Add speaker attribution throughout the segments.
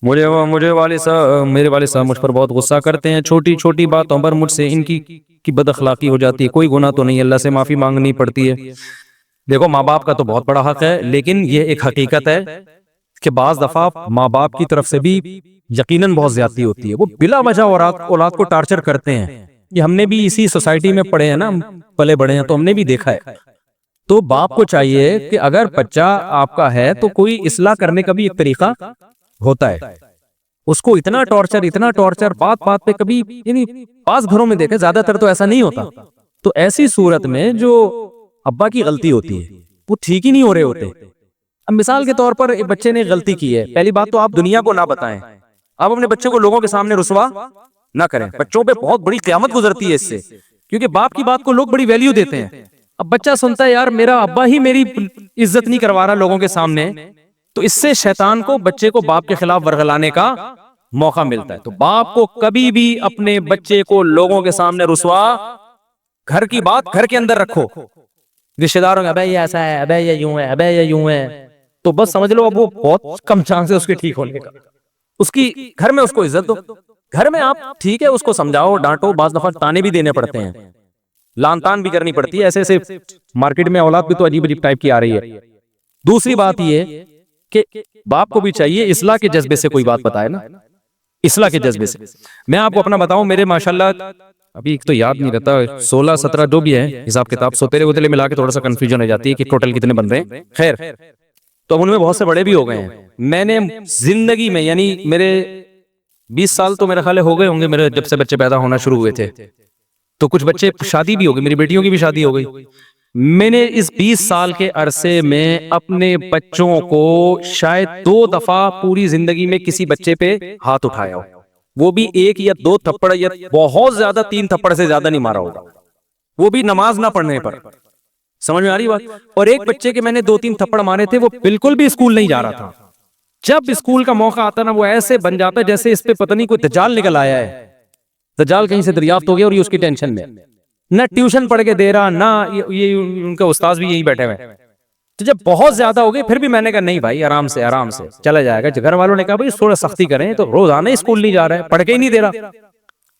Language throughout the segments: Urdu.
Speaker 1: مجھے والد صاحب میرے والد صاحب مجھ پر بہت غصہ کرتے ہیں، چھوٹی چھوٹی باتوں پر مجھ سے ان کی بد اخلاقی ہو جاتی ہے، کوئی گناہ تو نہیں، اللہ سے معافی مانگنی پڑتی ہے۔ دیکھو ماں باپ کا تو بہت بڑا حق ہے، لیکن یہ ایک حقیقت ہے کہ بعض دفعہ ماں باپ کی طرف سے بھی یقیناً بہت زیادتی ہوتی ہے، وہ بلا وجہ اولاد کو ٹارچر کرتے ہیں۔ یہ ہم نے بھی اسی سوسائٹی میں پڑھے ہیں نا، پلے بڑے ہیں، تو ہم نے بھی دیکھا ہے۔ تو باپ کو چاہیے کہ اگر بچہ آپ کا ہے تو کوئی اصلاح کرنے کا بھی ایک طریقہ ہوتا ہے، اس کو اتنا ٹارچر بات بات پہ کبھی، یعنی بعض گھروں میں دیکھیں، زیادہ تر تو ایسا نہیں ہوتا، تو ایسی صورت میں جو ابا کی غلطی ہوتی ہے وہ ٹھیک ہی نہیں ہو رہے ہوتے۔ اب مثال کے طور پر ایک بچے نے غلطی کی ہے، پہلی بات تو آپ دنیا کو نہ بتائیں، آپ اپنے بچے کو لوگوں کے سامنے رسوا نہ کریں، بچوں پہ بہت بڑی قیامت گزرتی ہے اس سے، کیونکہ باپ کی بات کو لوگ بڑی ویلیو دیتے ہیں۔ اب بچہ سنتا ہے یار میرا ابا ہی میری عزت نہیں کروا رہا لوگوں کے سامنے، تو اس سے شیطان کو بچے کو باپ کے خلاف ورغلانے کا موقع ملتا ہے۔ تو باپ کو کبھی بھی اپنے بچے کو لوگوں کے سامنے رسوا، گھر کی بات گھر کے اندر رکھو، رشتہ داروں کا ابے یہ ایسا ہے، ابے یہ یوں ہے، ابے یہ یوں ہے، تو بس سمجھ لو اب وہ بہت کم چانس ہے اس کے ٹھیک ہونے کا۔ اس کی گھر میں اس کو عزت دو، گھر میں آپ ٹھیک ہے اس کو سمجھاؤ ڈانٹو، بعض دفعہ تانے بھی دینے پڑتے ہیں، لان تان بھی کرنی پڑتی ہے، ایسے ایسے مارکیٹ میں اولاد بھی تو عجیب عجیب ٹائپ کی آ رہی ہے۔ دوسری بات یہ کہ باپ کو بھی چاہیے اصلاح کے جذبے سے کوئی بات بتائے نا، اصلاح کے جذبے سے۔ میں آپ کو اپنا بتاؤں، میرے ماشاءاللہ ابھی ایک تو یاد نہیں رہتا، 16 17 جو بھی ہے حساب کتاب، سوتےلے وتیلے ملا کے تھوڑا سا کنفیوژن ہو جاتی ہے کہ ٹوٹل کتنے بن رہے ہیں، خیر تو ان میں بہت سے بڑے بھی ہو گئے ہیں۔ میں نے زندگی میں، یعنی میرے 20 سال تو میرے خیال ہو گئے ہوں گے میرے جب سے بچے پیدا ہونا شروع ہوئے تھے، تو کچھ بچے شادی بھی ہو گئی، میری بیٹیوں کی بھی شادی ہو گئی۔ میں نے اس 20 سال کے عرصے میں اپنے بچوں کو شاید 2 دفعہ پوری زندگی میں کسی بچے پہ ہاتھ اٹھایا ہو، وہ بھی 1 یا 2 تھپڑ، یا بہت زیادہ 3 تھپڑ سے زیادہ نہیں مارا ہوگا، وہ بھی نماز نہ پڑھنے پر۔ سمجھ میں آ رہی بات؟ اور ایک بچے کے میں نے 2 3 تھپڑ مارے تھے، وہ بالکل بھی اسکول نہیں جا رہا تھا، جب اسکول کا موقع آتا نا وہ ایسے بن جاتا ہے جیسے اس پہ پتہ نہیں کوئی دجال نکل آیا ہے، دجال کہیں سے دریافت ہو گیا اور یہ اس کی ٹینشن میں، نہ ٹیوشن پڑھ کے دے رہا، نہ یہ ان کا استاذ بھی یہیں بیٹھے ہوئے۔ تو جب بہت زیادہ ہو گئے پھر بھی میں نے کہا نہیں بھائی آرام سے چلا جائے گا۔ گھر والوں نے کہا بھائی تھوڑا سختی کریں، تو روزانہ اسکول نہیں جا رہا ہے، پڑھ کے ہی نہیں دے رہا۔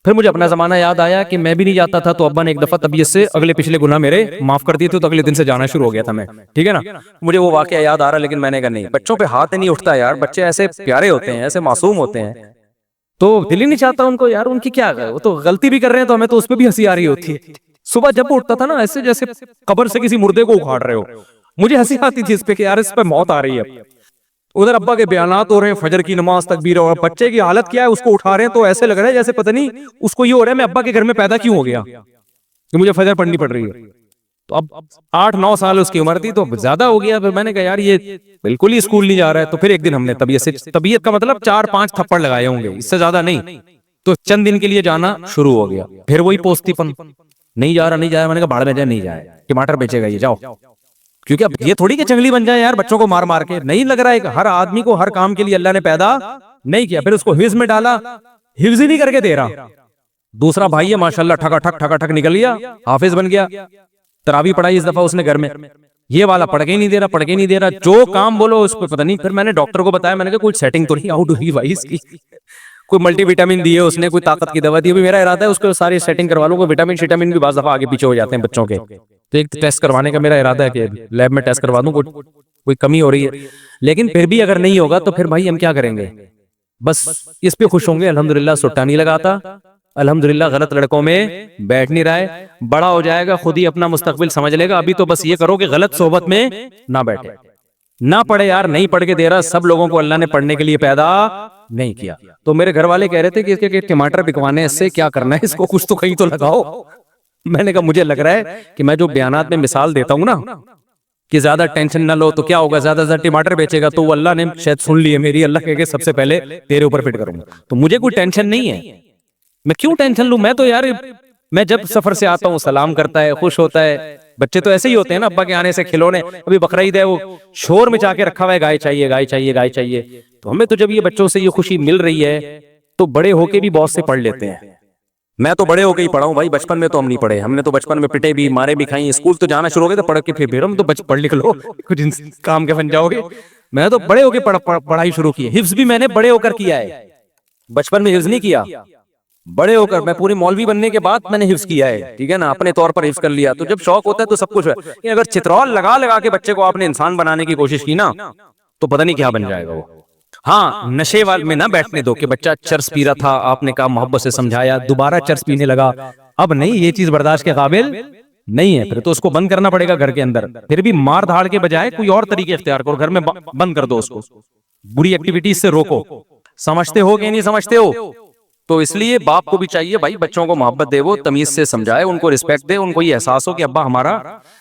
Speaker 1: پھر مجھے اپنا زمانہ یاد آیا کہ میں بھی نہیں جاتا تھا، تو ابا نے ایک دفعہ طبیعت سے اگلے پچھلے گناہ میرے معاف کر دیے تھے، تو اگلے دن سے جانا شروع ہو گیا تھا میں، ٹھیک ہے نا۔ مجھے وہ واقعہ یاد آ رہا، لیکن میں نے کہا نہیں، بچوں پہ ہاتھ نہیں اٹھتا یار، بچے ایسے پیارے ہوتے ہیں، ایسے معصوم ہوتے ہیں، تو دل ہی نہیں چاہتا ان کو یار، ان کی کیا ہے، وہ تو غلطی بھی کر رہے ہیں تو ہمیں تو اس پہ بھی ہنسی آ رہی ہوتی ہے۔ صبح جب وہ اٹھتا تھا نا ایسے جیسے قبر سے کسی مردے کو اکھاڑ رہے ہو، مجھے ہنسی آتی تھی اس پہ کہ یار اس پہ موت آ رہی ہے۔ ادھر ابا کے بیانات ہو رہے ہیں، فجر کی نماز، تکبیر، اور بچے کی حالت کیا ہے، اس کو اٹھا رہے ہیں تو ایسے لگ رہا ہے جیسے پتہ نہیں اس کو یہ ہو رہا ہے میں ابا کے گھر میں پیدا کیوں ہو گیا کہ مجھے فجر پڑھنی پڑ رہی ہے۔ تو اب 8 9 سال اس کی عمر تھی، تو زیادہ ہو گیا۔ پھر میں نے کہا یار یہ بالکل ہی اسکول نہیں جا رہا ہے، تو پھر ایک دن ہم نے طبیعت کا مطلب 4 5 تھپڑ لگائے ہوں گے، اس سے زیادہ نہیں، تو چند دن کے لیے جانا شروع ہو گیا۔ پھر وہی پوستی پن، نہیں جا رہا میں نے کہا بھاڑ میں جائے، نہیں جائے، ٹماٹر بیچے گا یہ، جاؤ، کیونکہ اب یہ تھوڑی کہ جنگلی بن جائے یار بچوں کو مار مار کے، نہیں لگ رہا ہے کہ ہر آدمی کو ہر کام کے لیے اللہ نے پیدا نہیں کیا۔ پھر اس کو حفظ میں ڈالا، حفظ ہی نہیں کر کے دے رہا۔ دوسرا بھائی ہے ماشاءاللہ ٹھکا ٹھک نکل گیا، حافظ بن گیا، تراویح پڑھائی اس دفعہ اس نے گھر میں، یہ والا پڑھ کے ہی نہیں دے رہا، جو کام بولو اس پہ پتہ نہیں۔ پھر میں نے ڈاکٹر کو بتایا، میں نے کہا کوئی سیٹنگ تو نہیں آؤٹ ہوئی بھائی اس کی، کوئی ملٹی وٹامن دی ہے اس نے، کوئی طاقت کی دوا دی ہے، میرا ارادہ ہے اس کو ساری سیٹنگ کروا لوں، کوئی وٹامن شٹامن بھی بعض دفعہ آگے پیچھے ہو جاتے ہیں بچوں کے، تو ایک ٹیسٹ کروانے کا میرا ارادہ ہے کہ لیب میں ٹیسٹ کروا دوں، کوئی کمی ہو رہی ہے۔ لیکن پھر بھی اگر نہیں ہوگا تو پھر بھائی ہم کیا کریں گے، بس اس پہ خوش ہوں گے الحمدللہ، سٹا نہیں لگاتا الحمدللہ، غلط لڑکوں میں بیٹھ نہیں رہا ہے، بڑا ہو جائے گا خود ہی اپنا مستقبل سمجھ لے گا۔ ابھی تو بس یہ کرو کہ غلط صحبت میں نہ بیٹھے، نہ پڑھے یار، نہیں پڑھ کے دے رہا، سب لوگوں کو اللہ نے پڑھنے کے لیے پیدا نہیں کیا۔ تو میرے گھر والے کہہ رہے تھے کہ اس کے ٹماٹر بکوانے، اس سے کیا کرنا ہے، اس کو کچھ تو کہیں تو لگاؤ۔ میں نے کہا مجھے لگ رہا ہے کہ میں جو بیانات میں مثال دیتا ہوں نا کہ زیادہ ٹینشن نہ لو، تو کیا ہوگا، زیادہ زیادہ ٹماٹر بیچے گا، تو وہ اللہ نے شاید سن لی ہے میری، اللہ کہے کہ سب سے پہلے تیرے اوپر فٹ کروں گا، تو مجھے کوئی ٹینشن نہیں ہے، میں کیوں ٹینشن لوں؟ میں تو یار، میں جب سفر سے آتا ہوں سلام کرتا ہے، خوش ہوتا ہے۔ بچے تو ایسے ہی ہوتے ہیں نا، ابا کے آنے سے کھلونے، ابھی بقرعید ہے وہ شور مچا کے رکھا ہوا ہے، گائے چاہیے گائے چاہیے گائے چاہیے، تو ہمیں تو جب یہ بچوں سے یہ خوشی مل رہی ہے تو بڑے ہو کے بھی بہت سے پڑھ لیتے ہیں۔ میں تو بڑے ہو کے ہی پڑھا ہوں بھائی، بچپن میں تو ہم نہیں پڑھے، ہم نے تو بچپن میں پٹے بھی، مارے بھی کھائیں، اسکول تو جانا شروع ہو گئے تو پڑھ کے پھر ہم تو پڑھ لکھ لو، کچھ کام کے بن جاؤ گے۔ میں تو بڑے ہو کے پڑھائی شروع کی ہے، حفظ بھی میں نے بڑے ہو کر کیا ہے، بچپن میں حفظ نہیں کیا، بڑے ہو کر میں پوری مولوی بننے کے بعد میں نے حفظ کیا ہے، ٹھیک ہے نا، اپنے طور پر حفظ کر لیا. تو جب شوق ہوتا ہے تو سب کچھ ہے. اگر چترول لگا لگا کے بچے کو آپ نے انسان بنانے کی کوشش کی نا تو پتہ نہیں کیا بن جائے گا وہ. ہاں نشے والے میں نہ بیٹھنے دو کہ بچہ چرس پی رہا تھا، آپ نے کہا محبت سے سمجھایا، دوبارہ چرس پینے لگا، اب نہیں، یہ چیز برداشت کے قابل نہیں ہے، پھر تو اس کو بند کرنا پڑے گا گھر کے اندر. پھر بھی مار دھاڑ کے بجائے کوئی اور طریقے اختیار کرو، گھر میں بند کر دو اس کو، بری ایکٹیویٹیز سے روکو. سمجھتے ہو کہ نہیں سمجھتے ہو؟ تو اس لیے باپ کو بھی چاہیے بھائی بچوں کو محبت دے، وہ تمیز سے سمجھائے، ان کو رسپیکٹ دے، ان کو یہ احساس ہو کہ ابا ہمارا.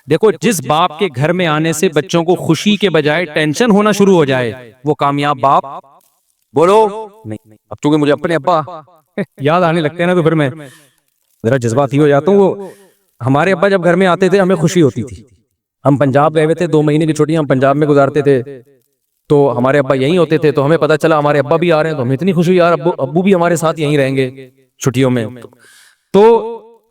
Speaker 1: دیکھو جس باپ کے گھر میں آنے سے بچوں کو خوشی کے بجائے ٹینشن ہونا شروع ہو جائے وہ کامیاب باپ بولو نہیں. اب چونکہ مجھے اپنے ابا یاد آنے لگتے ہیں نا تو پھر میں ذرا جذباتی ہو جاتا ہوں. وہ ہمارے ابا جب گھر میں آتے تھے ہمیں خوشی ہوتی تھی. ہم پنجاب گئے ہوئے تھے، 2 مہینے کی چھٹیاں ہم پنجاب میں گزارتے تھے، تو ہمارے ابا یہیں ہوتے تھے، تو ہمیں پتا چلا ہمارے ابا بھی آ رہے ہیں تو ہمیں اتنی خوشی، یار ابو بھی ہمارے ساتھ یہیں رہیں گے چھٹیوں میں. تو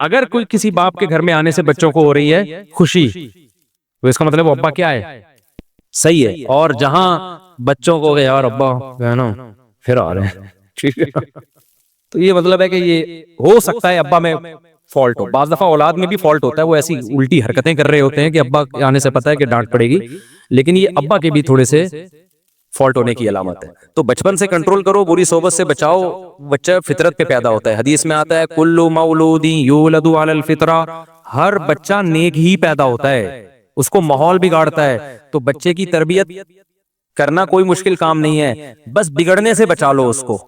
Speaker 1: اگر کوئی کسی باپ کے گھر میں آنے سے بچوں کو ہو رہی ہے خوشی تو اس کا مطلب وہ ابا کیا ہے، صحیح ہے. اور جہاں بچوں کو یار ابا ہے نا پھر آ رہے ہیں ٹھیک ہے تو یہ مطلب ہے کہ یہ ہو سکتا ہے ابا میں فالٹ ہو. بعض دفعہ اولاد میں بھی فالٹ ہوتا ہے، وہ ایسی الٹی حرکتیں کر رہے ہوتے ہیں کہ ابا آنے سے پتا ہے کہ ڈانٹ پڑے گی، لیکن یہ ابا کے بھی تھوڑے سے فالٹ ہونے کی علامت ہے. تو بچپن سے کنٹرول کرو، بری صحبت سے بچاؤ. بچہ فطرت پہ پیدا ہوتا ہے، حدیث میں آتا ہے کل مولود یولد علی الفطرہ، ہر بچہ نیک ہی پیدا ہوتا ہے، اس کو ماحول بگاڑتا ہے. تو بچے کی تربیت کرنا کوئی مشکل کام نہیں ہے، بس بگڑنے سے بچا لو اس کو.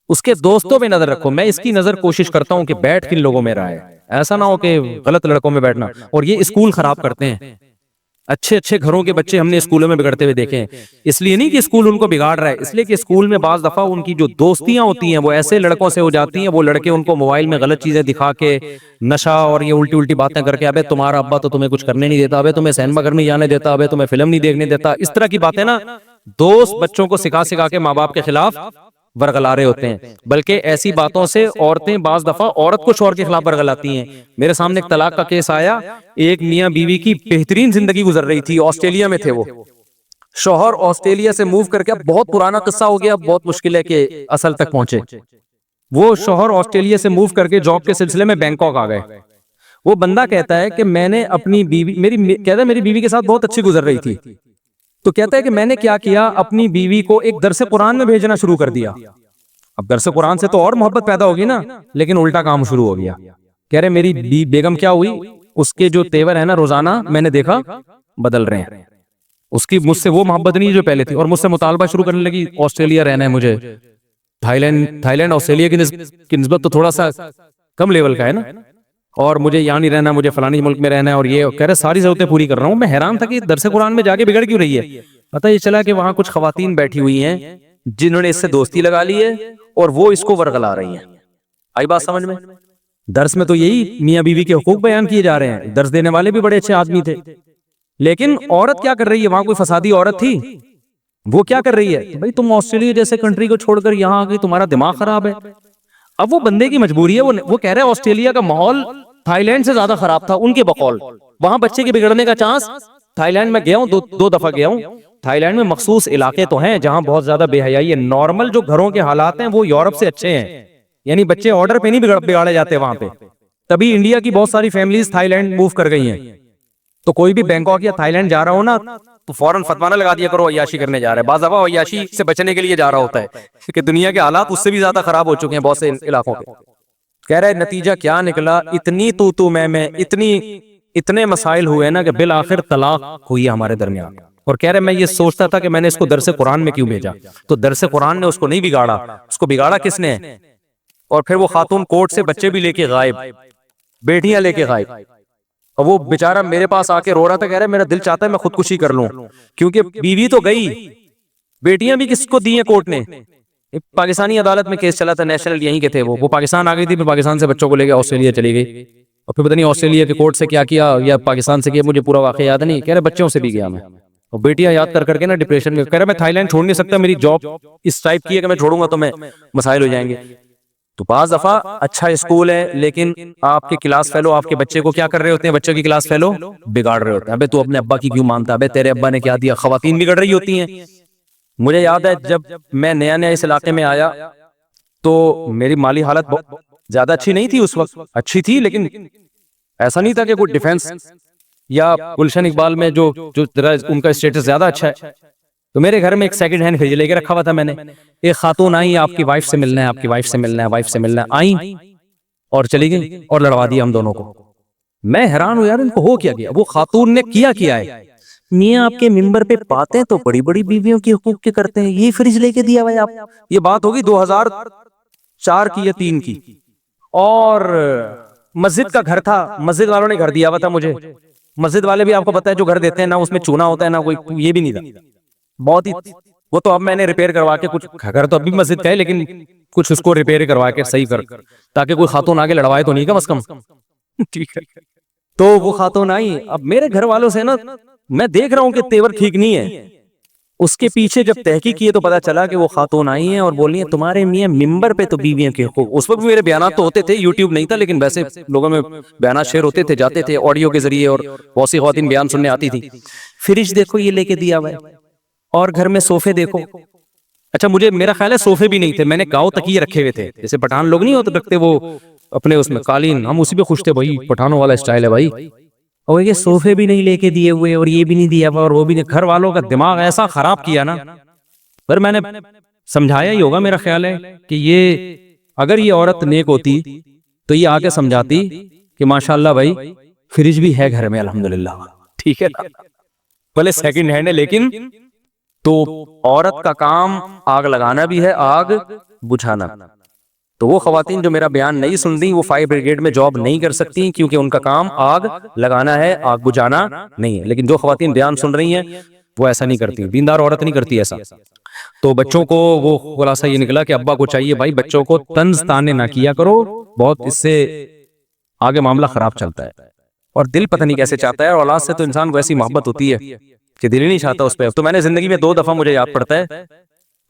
Speaker 1: اس کے دوستوں پہ نظر رکھو. میں اس کی نظر کوشش کرتا ہوں کہ بیٹھ کن لوگوں میں رہے، ایسا نہ ہو کہ غلط لڑکوں میں بیٹھنا. اور یہ اسکول خراب کرتے ہیں، اچھے اچھے گھروں کے بچے ہم نے اسکولوں میں بگڑتے ہوئے دیکھے ہیں. اس لیے نہیں کہ اسکول ان کو بگاڑ رہا ہے، اس لیے کہ اسکول میں بعض دفعہ ان کی جو دوستیاں ہوتی ہیں وہ ایسے لڑکوں سے ہو جاتی ہیں، وہ لڑکے ان کو موبائل میں غلط چیزیں دکھا کے، نشہ اور یہ الٹی الٹی باتیں کر کے، ابے تمہارا ابا تو تمہیں کچھ کرنے نہیں دیتا، ابے تمہیں سینما گھر نہیں جانے دیتا، ابے تمہیں فلم نہیں دیکھنے دیتا، اس طرح کی باتیں نا دوست بچوں کو سکھا سکھا کے ماں باپ کے خلاف ورغلا رہے ہوتے ہیں. بلکہ ایسی باتوں سے عورتیں بعض دفعہ عورت کو شوہر کے خلاف ورغلاتی ہیں. میرے سامنے ایک طلاق کا کیس آیا، ایک میاں بیوی کی بہترین زندگی گزر رہی تھی، آسٹریلیا میں تھے وہ، شوہر آسٹریلیا سے موو کر کے، بہت پرانا قصہ ہو گیا، بہت مشکل ہے کہ اصل تک پہنچے. وہ شوہر آسٹریلیا سے موو کر کے جاب کے سلسلے میں بینکاک آ گئے. وہ بندہ کہتا ہے کہ میں نے اپنی بیوی، میری بیوی کے ساتھ بہت اچھی گزر رہی تھی، تو کہتا ہے کہ میں نے کیا اپنی بیوی کو ایک درس قرآن میں بھیجنا شروع کر دیا. اب درس قرآن سے تو اور محبت پیدا ہوگی نا، لیکن الٹا کام شروع ہو گیا. کہہ رہے میری بیگم کیا ہوئی، اس کے جو تیور ہے نا روزانہ میں نے دیکھا بدل رہے ہیں. اس کی مجھ سے وہ محبت نہیں جو پہلے تھی، اور مجھ سے مطالبہ شروع کرنے لگی آسٹریلیا رہنا ہے مجھے. تھائی لینڈ آسٹریلیا کی نسبت تو تھوڑا سا کم لیول کا ہے نا، اور مجھے یہاں نہیں رہنا، مجھے فلانی ملک میں رہنا ہے. اور یہ کہہ رہے ساری ضرورتیں پوری کر رہا ہوں. میں حیران تھا کہ درس قرآن میں جا کے بگڑ کیوں رہی ہے. پتہ یہ چلا کہ وہاں کچھ خواتین بیٹھی ہوئی ہیں جنہوں نے اس سے دوستی لگا لی ہے اور وہ اس کو ورغلا رہی ہیں. آئی بات سمجھ میں؟ درس میں تو یہی میاں بیوی کے حقوق بیان کیے جا رہے ہیں، درس دینے والے بھی بڑے اچھے آدمی تھے، لیکن عورت کیا کر رہی ہے؟ وہاں کوئی فسادی عورت تھی، وہ کیا کر رہی ہے؟ بھائی تم آسٹریلیا جیسے کنٹری کو چھوڑ کر یہاں آ گئی، تمہارا دماغ خراب ہے. اب وہ بندے کی مجبوری ہے، وہ کہہ رہے آسٹریلیا کا ماحول تھائی لینڈ سے زیادہ خراب تھا ان کے بقول. وہاں بچے کے بگڑنے کا چانس، تھائی لینڈ میں گیا ہوں، دو دفعہ گیا ہوں. تھائی لینڈ میں مخصوص علاقے تو ہیں جہاں بہت زیادہ بے حیائی ہے. نارمل جو گھروں کے حالات ہیں وہ یورپ سے اچھے ہیں، یعنی بچے آرڈر پہ نہیں بگاڑے جاتے وہاں پہ. تبھی انڈیا کی بہت ساری فیملیز تھائی لینڈ موو کر گئی ہیں. تو کوئی بھی بینکاک یا تھائی لینڈ جا رہا ہو نا تو فوراً فتوانہ لگا دیا کرو عیاشی کرنے جا رہے ہیں. بعض دفعہ عیاشی سے بچنے کے لیے جا رہا ہوتا ہے کہ دنیا کے حالات اس سے بھی زیادہ خراب ہو چکے ہیں بہت سے علاقوں کے. کہہ رہے نتیجہ کیا نکلا، اتنی تو میں اتنے مسائل ہوئے نا کہ بالآخر طلاق ہوئی ہمارے درمیان. اور کہہ رہے میں یہ سوچتا تھا کہ میں نے اس کو درس قرآن میں کیوں بھیجا. تو درس قرآن نے اس کو نہیں بگاڑا، اس کو بگاڑا کس نے؟ اور پھر وہ خاتون کورٹ سے بچے بھی لے کے غائب، بیٹیاں لے کے غائب. اور وہ بیچارہ میرے پاس آ کے رو رہا تھا، کہہ رہا میرا دل چاہتا ہے میں خودکشی کر لوں، کیونکہ بیوی تو گئی، بیٹیاں بھی کس کو دی ہیں کورٹ نے. پاکستانی عدالت میں کیس چلا تھا، نیشنل یہیں کے تھے، وہ پاکستان آ گئی تھی، پھر پاکستان سے بچوں کو لے کے آسٹریلیا چلی گئی. اور پھر پتہ نہیں آسٹریلیا کے کورٹ سے کیا یا پاکستان سے کیا، مجھے پورا واقعہ یاد نہیں. کہہ رہے بچوں سے بھی گیا میں، اور بیٹیاں یاد کر کے نا ڈپریشن میں. کہہ رہا میں تھائی لینڈ چھوڑ نہیں سکتا، میری جاب اس ٹائپ کی ہے کہ میں چھوڑوں گا تو میں مسائل ہو جائیں گے. تو بعض دفعہ اچھا اسکول ہے لیکن آپ کے کلاس فیلو آپ کے بچے کو کیا کر رہے ہوتے ہیں؟ بچوں کی کلاس فیلو بگاڑ رہے ہوتے ہیں. ابے تو اپنے ابا کی کیوں مانتا ہے؟ ابے تیرے ابا نے کیا دیا؟ خواتین بگڑ رہی ہوتی ہیں. مجھے یاد ہے جب میں نیا نیا اس علاقے میں آیا تو میری مالی حالت بہت زیادہ اچھی نہیں تھی اس وقت، اچھی تھی لیکن ایسا نہیں تھا کہ کوئی ڈیفینس یا گلشن اقبال میں جو ان کا اسٹیٹس زیادہ اچھا ہے. تو میرے گھر میں ایک سیکنڈ ہینڈ فریج لے کے رکھا ہوا تھا میں نے. ایک خاتون آئی، آپ کی وائف سے ملنا ہے، آپ کی وائف سے ملنا ہے، وائف سے ملنا ہے، آئیں اور چلی گئی اور لڑوا دیا ہم دونوں کو. میں حیران ہوں یار ان کو ہو کیا گیا. وہ خاتون نے کیا ہے، میاں آپ کے ممبر پہ باتیں تو بڑی بڑی بیویوں کی حقوق کے کرتے ہیں، یہ فریج لے کے دیا بھائی آپ. یہ بات ہوگی 2004 کی یا 3 کی. اور مسجد کا گھر تھا، مسجد والوں نے گھر دیا ہوا تھا مجھے. مسجد والے بھی آپ کو پتا ہے جو گھر دیتے ہیں نا اس میں چونا ہوتا ہے نا کوئی، یہ بھی نہیں تھا بہت ہی. وہ تو اب میں نے ریپیئر کروا کے کچھ، گھر تو اب بھی مسجد کا ہے لیکن کچھ اس کو ریپیئر کروا کے صحیح کر، تاکہ کوئی خاتون آگے لڑوائے تو نہیں کم از کم. ٹھیک ہے. تو وہ خاتون آئی. اب میرے گھر والوں سے نا میں دیکھ رہا ہوں کہ تیور ٹھیک نہیں ہے. اس کے پیچھے جب تحقیق کی تو پتا چلا کہ وہ خاتون آئی ہیں اور بولی ہیں تمہارے میاں ممبر پہ تو بیویوں کے حقوق. اس وقت میرے بیانات تو ہوتے تھے، یوٹیوب نہیں تھا لیکن ویسے لوگوں میں بیانات شیئر ہوتے تھے، جاتے تھے آڈیو کے ذریعے اور بہت سی خواتین بیان سننے آتی تھی. فریج دیکھو یہ لے کے دیا ہوا ہے، اور گھر میں صوفے دیکھو. اچھا مجھے میرا خیال ہے صوفے بھی نہیں تھے، میں نے گاؤں تکیے رکھے ہوئے تھے جیسے پٹھان لوگ نہیں ہوتے رکھتے وہ اپنے اس میں قالین، ہم اسی پہ خوش تھے بھائی پٹھانوں والا اسٹائل ہے بھائی. اور یہ صوفے بھی نہیں لے کے دیے ہوئے اور یہ بھی نہیں دیا ہوا اور وہ بھی نہیں. گھر والوں کا دماغ ایسا خراب کیا نا. پر میں نے سمجھایا ہی ہوگا، میرا خیال ہے کہ یہ اگر یہ عورت نیک ہوتی تو یہ آ کے سمجھاتی کہ ماشاءاللہ بھائی فریج بھی ہے گھر میں الحمدللہ. ٹھیک ہے نا، بھلے سیکنڈ ہینڈ ہے لیکن تو عورت کا کام آگ لگانا بھی ہے، آگ بجھانا. تو وہ خواتین جو میرا بیان نہیں سنتی وہ فائر بریگیڈ میں جاب نہیں کر سکتی کیونکہ ان کا کام آگ لگانا ہے، آگ بجھانا نہیں ہے. لیکن جو خواتین بیان سن رہی ہیں وہ ایسا نہیں کرتی، دیندار عورت نہیں کرتی ایسا. تو بچوں کو وہ خلاصہ یہ نکلا کہ ابا کو چاہیے بھائی بچوں کو طنز تانے نہ کیا کرو، بہت اس سے آگے معاملہ خراب چلتا ہے. اور دل پتہ نہیں کیسے چاہتا ہے، اور اولاد سے تو انسان کو ایسی محبت ہوتی ہے کہ دل ہی نہیں چاہتا اس پہ. تو میں نے زندگی میں 2 دفعہ مجھے یاد پڑتا ہے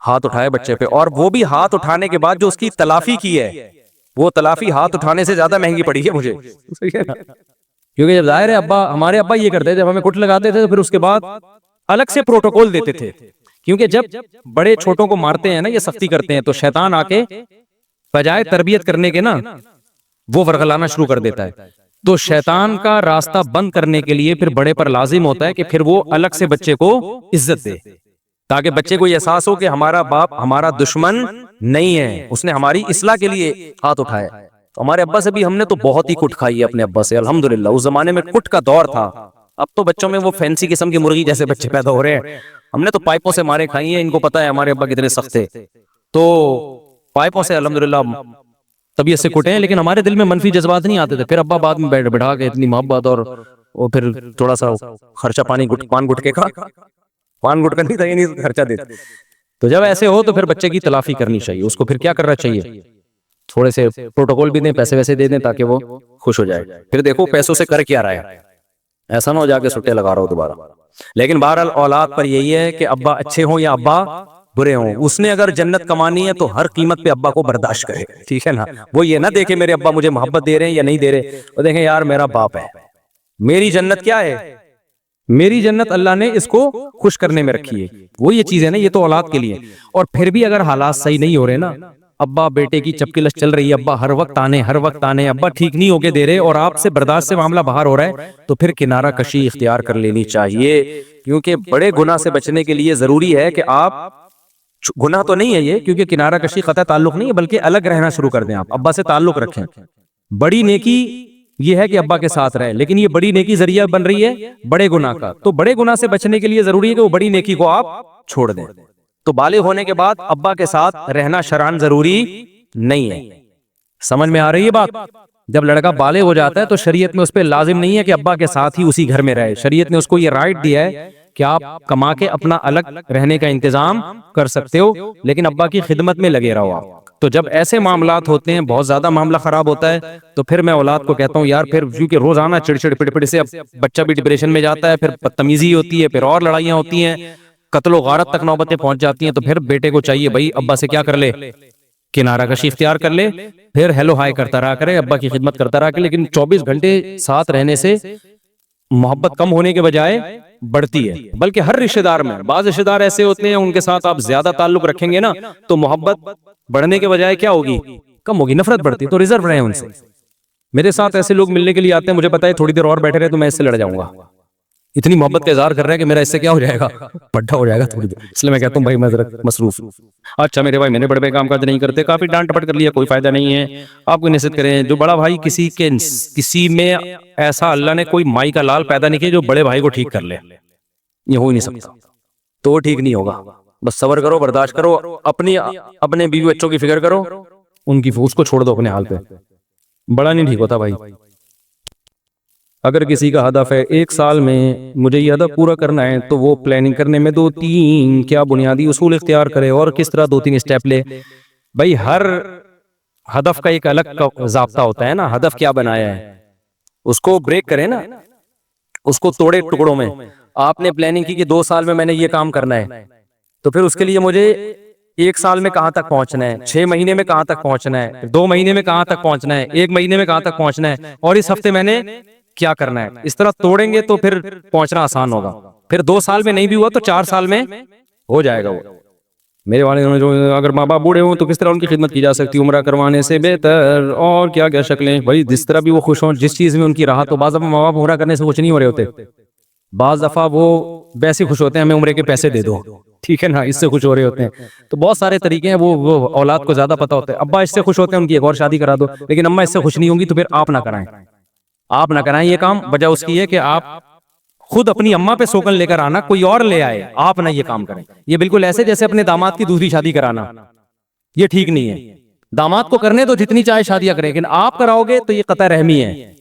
Speaker 1: ہاتھ اٹھائے بچے پہ، اور وہ بھی ہاتھ اٹھانے کے بعد جو اس کی تلافی کی ہے وہ تلافی ہاتھ اٹھانے سے زیادہ مہنگی پڑی ہے مجھے. کیونکہ جب ظاہر ہے ہمارے ابا یہ کرتے تھے، جب ہمیں کٹ لگاتے تھے تو پھر اس کے بعد الگ سے پروٹوکول دیتے تھے. کیونکہ جب بڑے چھوٹوں کو مارتے ہیں نا، یہ سختی کرتے ہیں تو شیطان آ کے بجائے تربیت کرنے کے نا وہ ورغلانا شروع کر دیتا ہے. تو شیطان کا راستہ بند کرنے کے لیے پھر بڑے پر لازم ہوتا ہے کہ پھر وہ الگ سے بچے کو عزت دے، تاکہ بچے کو یہ احساس ہو کہ ہمارا باپ ہمارا دشمن نہیں ہے، اس نے ہماری اصلاح کے لیے ہاتھ اٹھایا. تو ہمارے ابا سے بھی ہم نے تو بہت ہی کٹ کھائی ہے اپنے ابا سے الحمدللہ. اس زمانے میں کٹ کا دور تھا. اب تو بچوں میں وہ فینسی قسم کی مرغی جیسے بچے پیدا ہو رہے ہیں. ہم نے تو پائپوں سے مارے کھائی ہیں، ان کو پتا ہے ہمارے ابا کتنے سخت تھے. تو پائپوں سے الحمدللہ طبیعت سے کٹے ہیں، لیکن ہمارے دل میں منفی جذبات نہیں آتے تھے. پھر ابا بعد میں بٹھا کے اتنی محبت اور پھر تھوڑا سا خرچہ پان گٹکے کا پان گٹکا نہیں تھا، یہ نہیں خرچہ دیتے. تو جب ایسے ہو تو پھر بچے کی تلافی کرنی چاہیے. اس کو پھر کیا کرنا چاہیے، تھوڑے سے پروٹوکول بھی دیں، پیسے ویسے دے دیں تاکہ وہ خوش ہو جائے. پھر دیکھو پیسوں سے کر کیا رہا ہے، ایسا نہ ہو جا کے سٹے لگا رہا ہو دوبارہ. لیکن بہرحال اولاد پر یہی ہے کہ ابا اچھے ہوں یا ابا برے ہوں، اس نے اگر جنت کمانی ہے تو ہر قیمت پہ ابا کو برداشت کرے. ٹھیک ہے نا، وہ یہ نہ دیکھے میرے ابا مجھے محبت دے رہے ہیں یا نہیں دے رہے، وہ دیکھیں یار میرا باپ ہے، میری جنت کیا ہے، میری جنت اللہ نے اس کو خوش کرنے میں رکھی ہے. وہ یہ چیز ہے نا، یہ تو اولاد کے لیے. اور پھر بھی اگر حالات صحیح نہیں ہو رہے نا، ابا بیٹے کی چپکلش چل رہی ہے، ابا ہر وقت آنے، ابا ٹھیک نہیں ہو کے دے رہے اور آپ سے برداشت سے معاملہ باہر ہو رہا ہے، تو پھر کنارہ کشی اختیار کر لینی چاہیے. کیونکہ بڑے گناہ سے بچنے کے لیے ضروری ہے کہ آپ، گناہ تو نہیں ہے یہ، کیونکہ کنارہ کشی قطع تعلق نہیں ہے، بلکہ الگ رہنا شروع کر دیں، آپ ابا سے تعلق رکھیں. بڑی نیکی یہ ہے کہ ابا کے ساتھ رہیں، لیکن یہ بڑی نیکی ذریعہ بن رہی ہے بڑے گناہ کا. تو بڑے گناہ سے بچنے کے لیے ضروری ہے کہ وہ بڑی نیکی کو آپ چھوڑ دیں. تو بالغ ہونے کے بعد ابا کے ساتھ رہنا شرعاً ضروری نہیں ہے. سمجھ میں آ رہی ہے بات؟ جب لڑکا بالغ ہو جاتا ہے تو شریعت میں اس پہ لازم نہیں ہے کہ ابا کے ساتھ ہی اسی گھر میں رہے. شریعت نے اس کو یہ رائٹ دیا ہے کہ آپ کما کے اپنا الگ رہنے کا انتظام کر سکتے ہو، لیکن ابا کی خدمت میں لگے رہو آپ. تو جب ایسے معاملات ہوتے ہیں، بہت زیادہ معاملہ خراب ہوتا ہے، تو پھر میں اولاد کو کہتا ہوں یار پھر کیونکہ روزانہ چڑچڑ پڑپڑ سے اب بچہ بھی ڈپریشن میں جاتا ہے، پھر بدتمیزی ہوتی ہے، پھر اور لڑائیاں ہوتی ہیں، قتل و غارت تک نوبتیں پہنچ جاتی ہیں. تو پھر بیٹے کو چاہیے بھائی ابا سے کیا کر لے، کنارہ کشی اختیار کر لے، پھر ہیلو ہائی کرتا رہا کرے، ابا کی خدمت کرتا رہا کرے. لیکن 24 گھنٹے ساتھ رہنے سے محبت کم ہونے کے بجائے بڑھتی ہے، بلکہ ہر رشتہ دار میں. بعض رشتہ دار ایسے ہوتے ہیں ان کے ساتھ آپ زیادہ تعلق رکھیں گے نا تو محبت بڑھنے کے بجائے کیا ہوگی؟ کم ہوگی، نفرت بڑھتی. تو ریزرو رہیں ان سے. میرے ساتھ ایسے لوگ ملنے کے لیے آتے ہیں، مجھے پتا ہے تھوڑی دیر اور بیٹھے رہے تو میں اس سے لڑ جاؤں گا. اتنی محبت کا اظہار کر رہے ہیں کہ میرا اس سے کیا ہو جائے گا، پٹھا ہو جائے گا تھوڑی دیر. اس لیے میں کہتا ہوں بھائی میں ذرا مصروف. اچھا میرے بھائی، میں نے بڑے بڑے کام کاج نہیں کرتے، کافی ڈانٹ ٹپٹ کر لیا، کوئی فائدہ نہیں ہے. آپ کو نصیحت کریں، جو بڑا بھائی کسی میں ایسا اللہ نے کوئی مائی کا لال پیدا نہیں کیا جو بڑے بھائی کو ٹھیک کر لے، یہ ہو ہی نہیں سکتا. تو وہ ٹھیک نہیں ہوگا. بس صبر کرو، برداشت کرو، اپنے بیوی بچوں کی فکر کرو، ان کی اس کو چھوڑ دو اپنے حال پہ. بڑا نہیں ٹھیک ہوتا بھائی. اگر کسی کا ہدف ہے 1 سال میں مجھے یہ ہدف پورا کرنا ہے تو وہ پلاننگ کرنے میں 2-3 کیا بنیادی اصول اختیار کرے اور کس طرح 2-3 اسٹیپ لے. بھائی ہر ہدف کا ایک الگ ضابطہ ہوتا ہے نا. ہدف کیا بنایا ہے اس کو بریک کرے نا، اس کو توڑے ٹکڑوں میں. آپ نے پلاننگ کی کہ 2 سال میں نے یہ کام کرنا ہے، تو پھر اس کے لیے مجھے 1 سال میں کہاں تک پہنچنا ہے، 6 مہینے میں کہاں تک پہنچنا ہے، 2 مہینے میں کہاں تک پہنچنا ہے، 1 مہینے میں کہاں تک پہنچنا ہے، اور اس ہفتے میں نے کیا کرنا ہے. اس طرح توڑیں گے تو پھر پہنچنا آسان ہوگا. پھر 2 سال میں نہیں بھی ہوا تو 4 سال میں ہو جائے گا. وہ میرے والے جو اگر ماں باپ بوڑھے ہوں تو کس طرح ان کی خدمت کی جا سکتی؟ عمرہ کروانے سے بہتر اور کیا کیا شکلیں. بھائی جس طرح بھی وہ خوش ہوں، جس چیز میں ان کی راحت ہو. بعض دفعہ ماں باپ عمرہ کرنے سے خوش نہیں ہو رہے ہوتے، بعض دفعہ وہ ویسے خوش ہوتے ہیں ہمیں عمرے کے پیسے دے دو، ٹھیک ہے نا، اس سے خوش ہو رہے ہوتے ہیں. تو بہت سارے طریقے ہیں. وہ اولاد کو زیادہ پتہ ہوتا ہے. ابا اس سے خوش ہوتے ہیں ان کی ایک اور شادی کرا دو، لیکن اماں اس سے خوش نہیں ہوں گی تو پھر آپ نہ کرائیں. آپ نہ کرائیں یہ کام. وجہ اس کی ہے کہ آپ خود اپنی اماں پہ سوکن لے کر آنا، کوئی اور لے آئے، آپ نہ یہ کام کریں. یہ بالکل ایسے جیسے اپنے داماد کی دوسری شادی کرانا، یہ ٹھیک نہیں ہے. داماد کو کرنے تو جتنی چاہے شادیاں کریں، لیکن آپ کراؤ گے تو یہ قطع رحمی ہے.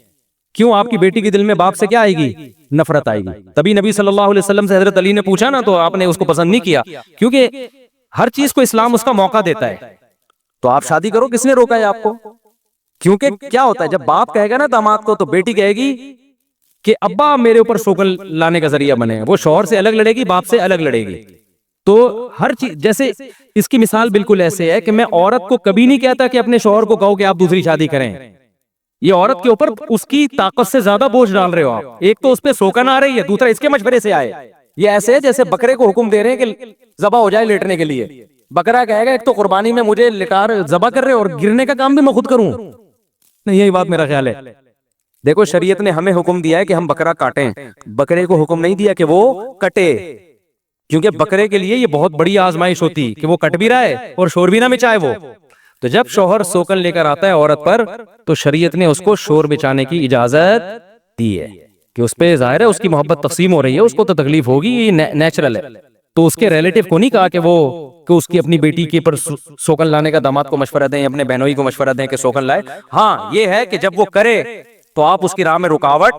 Speaker 1: کیوں؟ آپ کی بیٹی کے دل میں باپ سے کیا آئے گی؟ نفرت آئے گی. تبھی نبی صلی اللہ علیہ وسلم سے حضرت علی نے پوچھا نا تو آپ نے اس کو پسند نہیں کیا، کیونکہ ہر چیز کو اسلام اس کا موقع دیتا ہے. تو آپ شادی کرو، کس نے روکا ہے آپ کو؟ کیونکہ کیا ہوتا ہے جب باپ کہے گا نا داماد کو تو بیٹی کہے گی کہ ابا میرے اوپر سوکن لانے کا ذریعہ بنے. وہ شوہر سے الگ لڑے گی، باپ سے الگ لڑے گی. تو ہر چیز جیسے اس کی مثال بالکل ایسے ہے کہ میں عورت کو کبھی نہیں کہتا کہ اپنے شوہر کو کہو کہ آپ دوسری شادی کریں. یہ عورت کے اوپر اس کی طاقت سے زیادہ بوجھ ڈال رہے ہو آپ. ایک تو اس پہ سوکن آ رہی ہے، دوسرا اس کے مشورے سے آئے. یہ ایسے ہے جیسے بکرے کو حکم دے رہے ہیں کہ ذبح ہو جائے لیٹنے کے لیے. بکرا کہے گا ایک تو قربانی میں مجھے لٹار ذبح کر رہے اور گرنے کا کام بھی میں خود کروں. نہیں، یہی بات میرا خیال ہے. دیکھو شریعت نے ہمیں حکم دیا ہے کہ ہم بکرا کاٹیں، بکرے کو حکم نہیں دیا کہ وہ کٹے. کیونکہ بکرے کے لیے یہ بہت بڑی آزمائش ہوتی کہ وہ کٹ بھی رہا ہے اور شور بھی نہ مچائے. وہ تو جب شوہر سوکن لے کر آتا ہے عورت پر تو شریعت نے اس کو شور مچانے کی اجازت دی ہے کہ اس پہ ظاہر ہے اس کی محبت تقسیم ہو رہی ہے، اس کو تو تکلیف ہوگی، یہ نیچرل ہے. تو اس کے ریلیٹیو کو نہیں کہا کہ اس کی اپنی بیٹی کے پر سوکن لانے کا داماد کو مشورہ دیں، اپنے بہنوئی کو مشورہ دیں کہ سوکن لائے. ہاں یہ ہے کہ جب وہ کرے تو آپ اس کی راہ میں رکاوٹ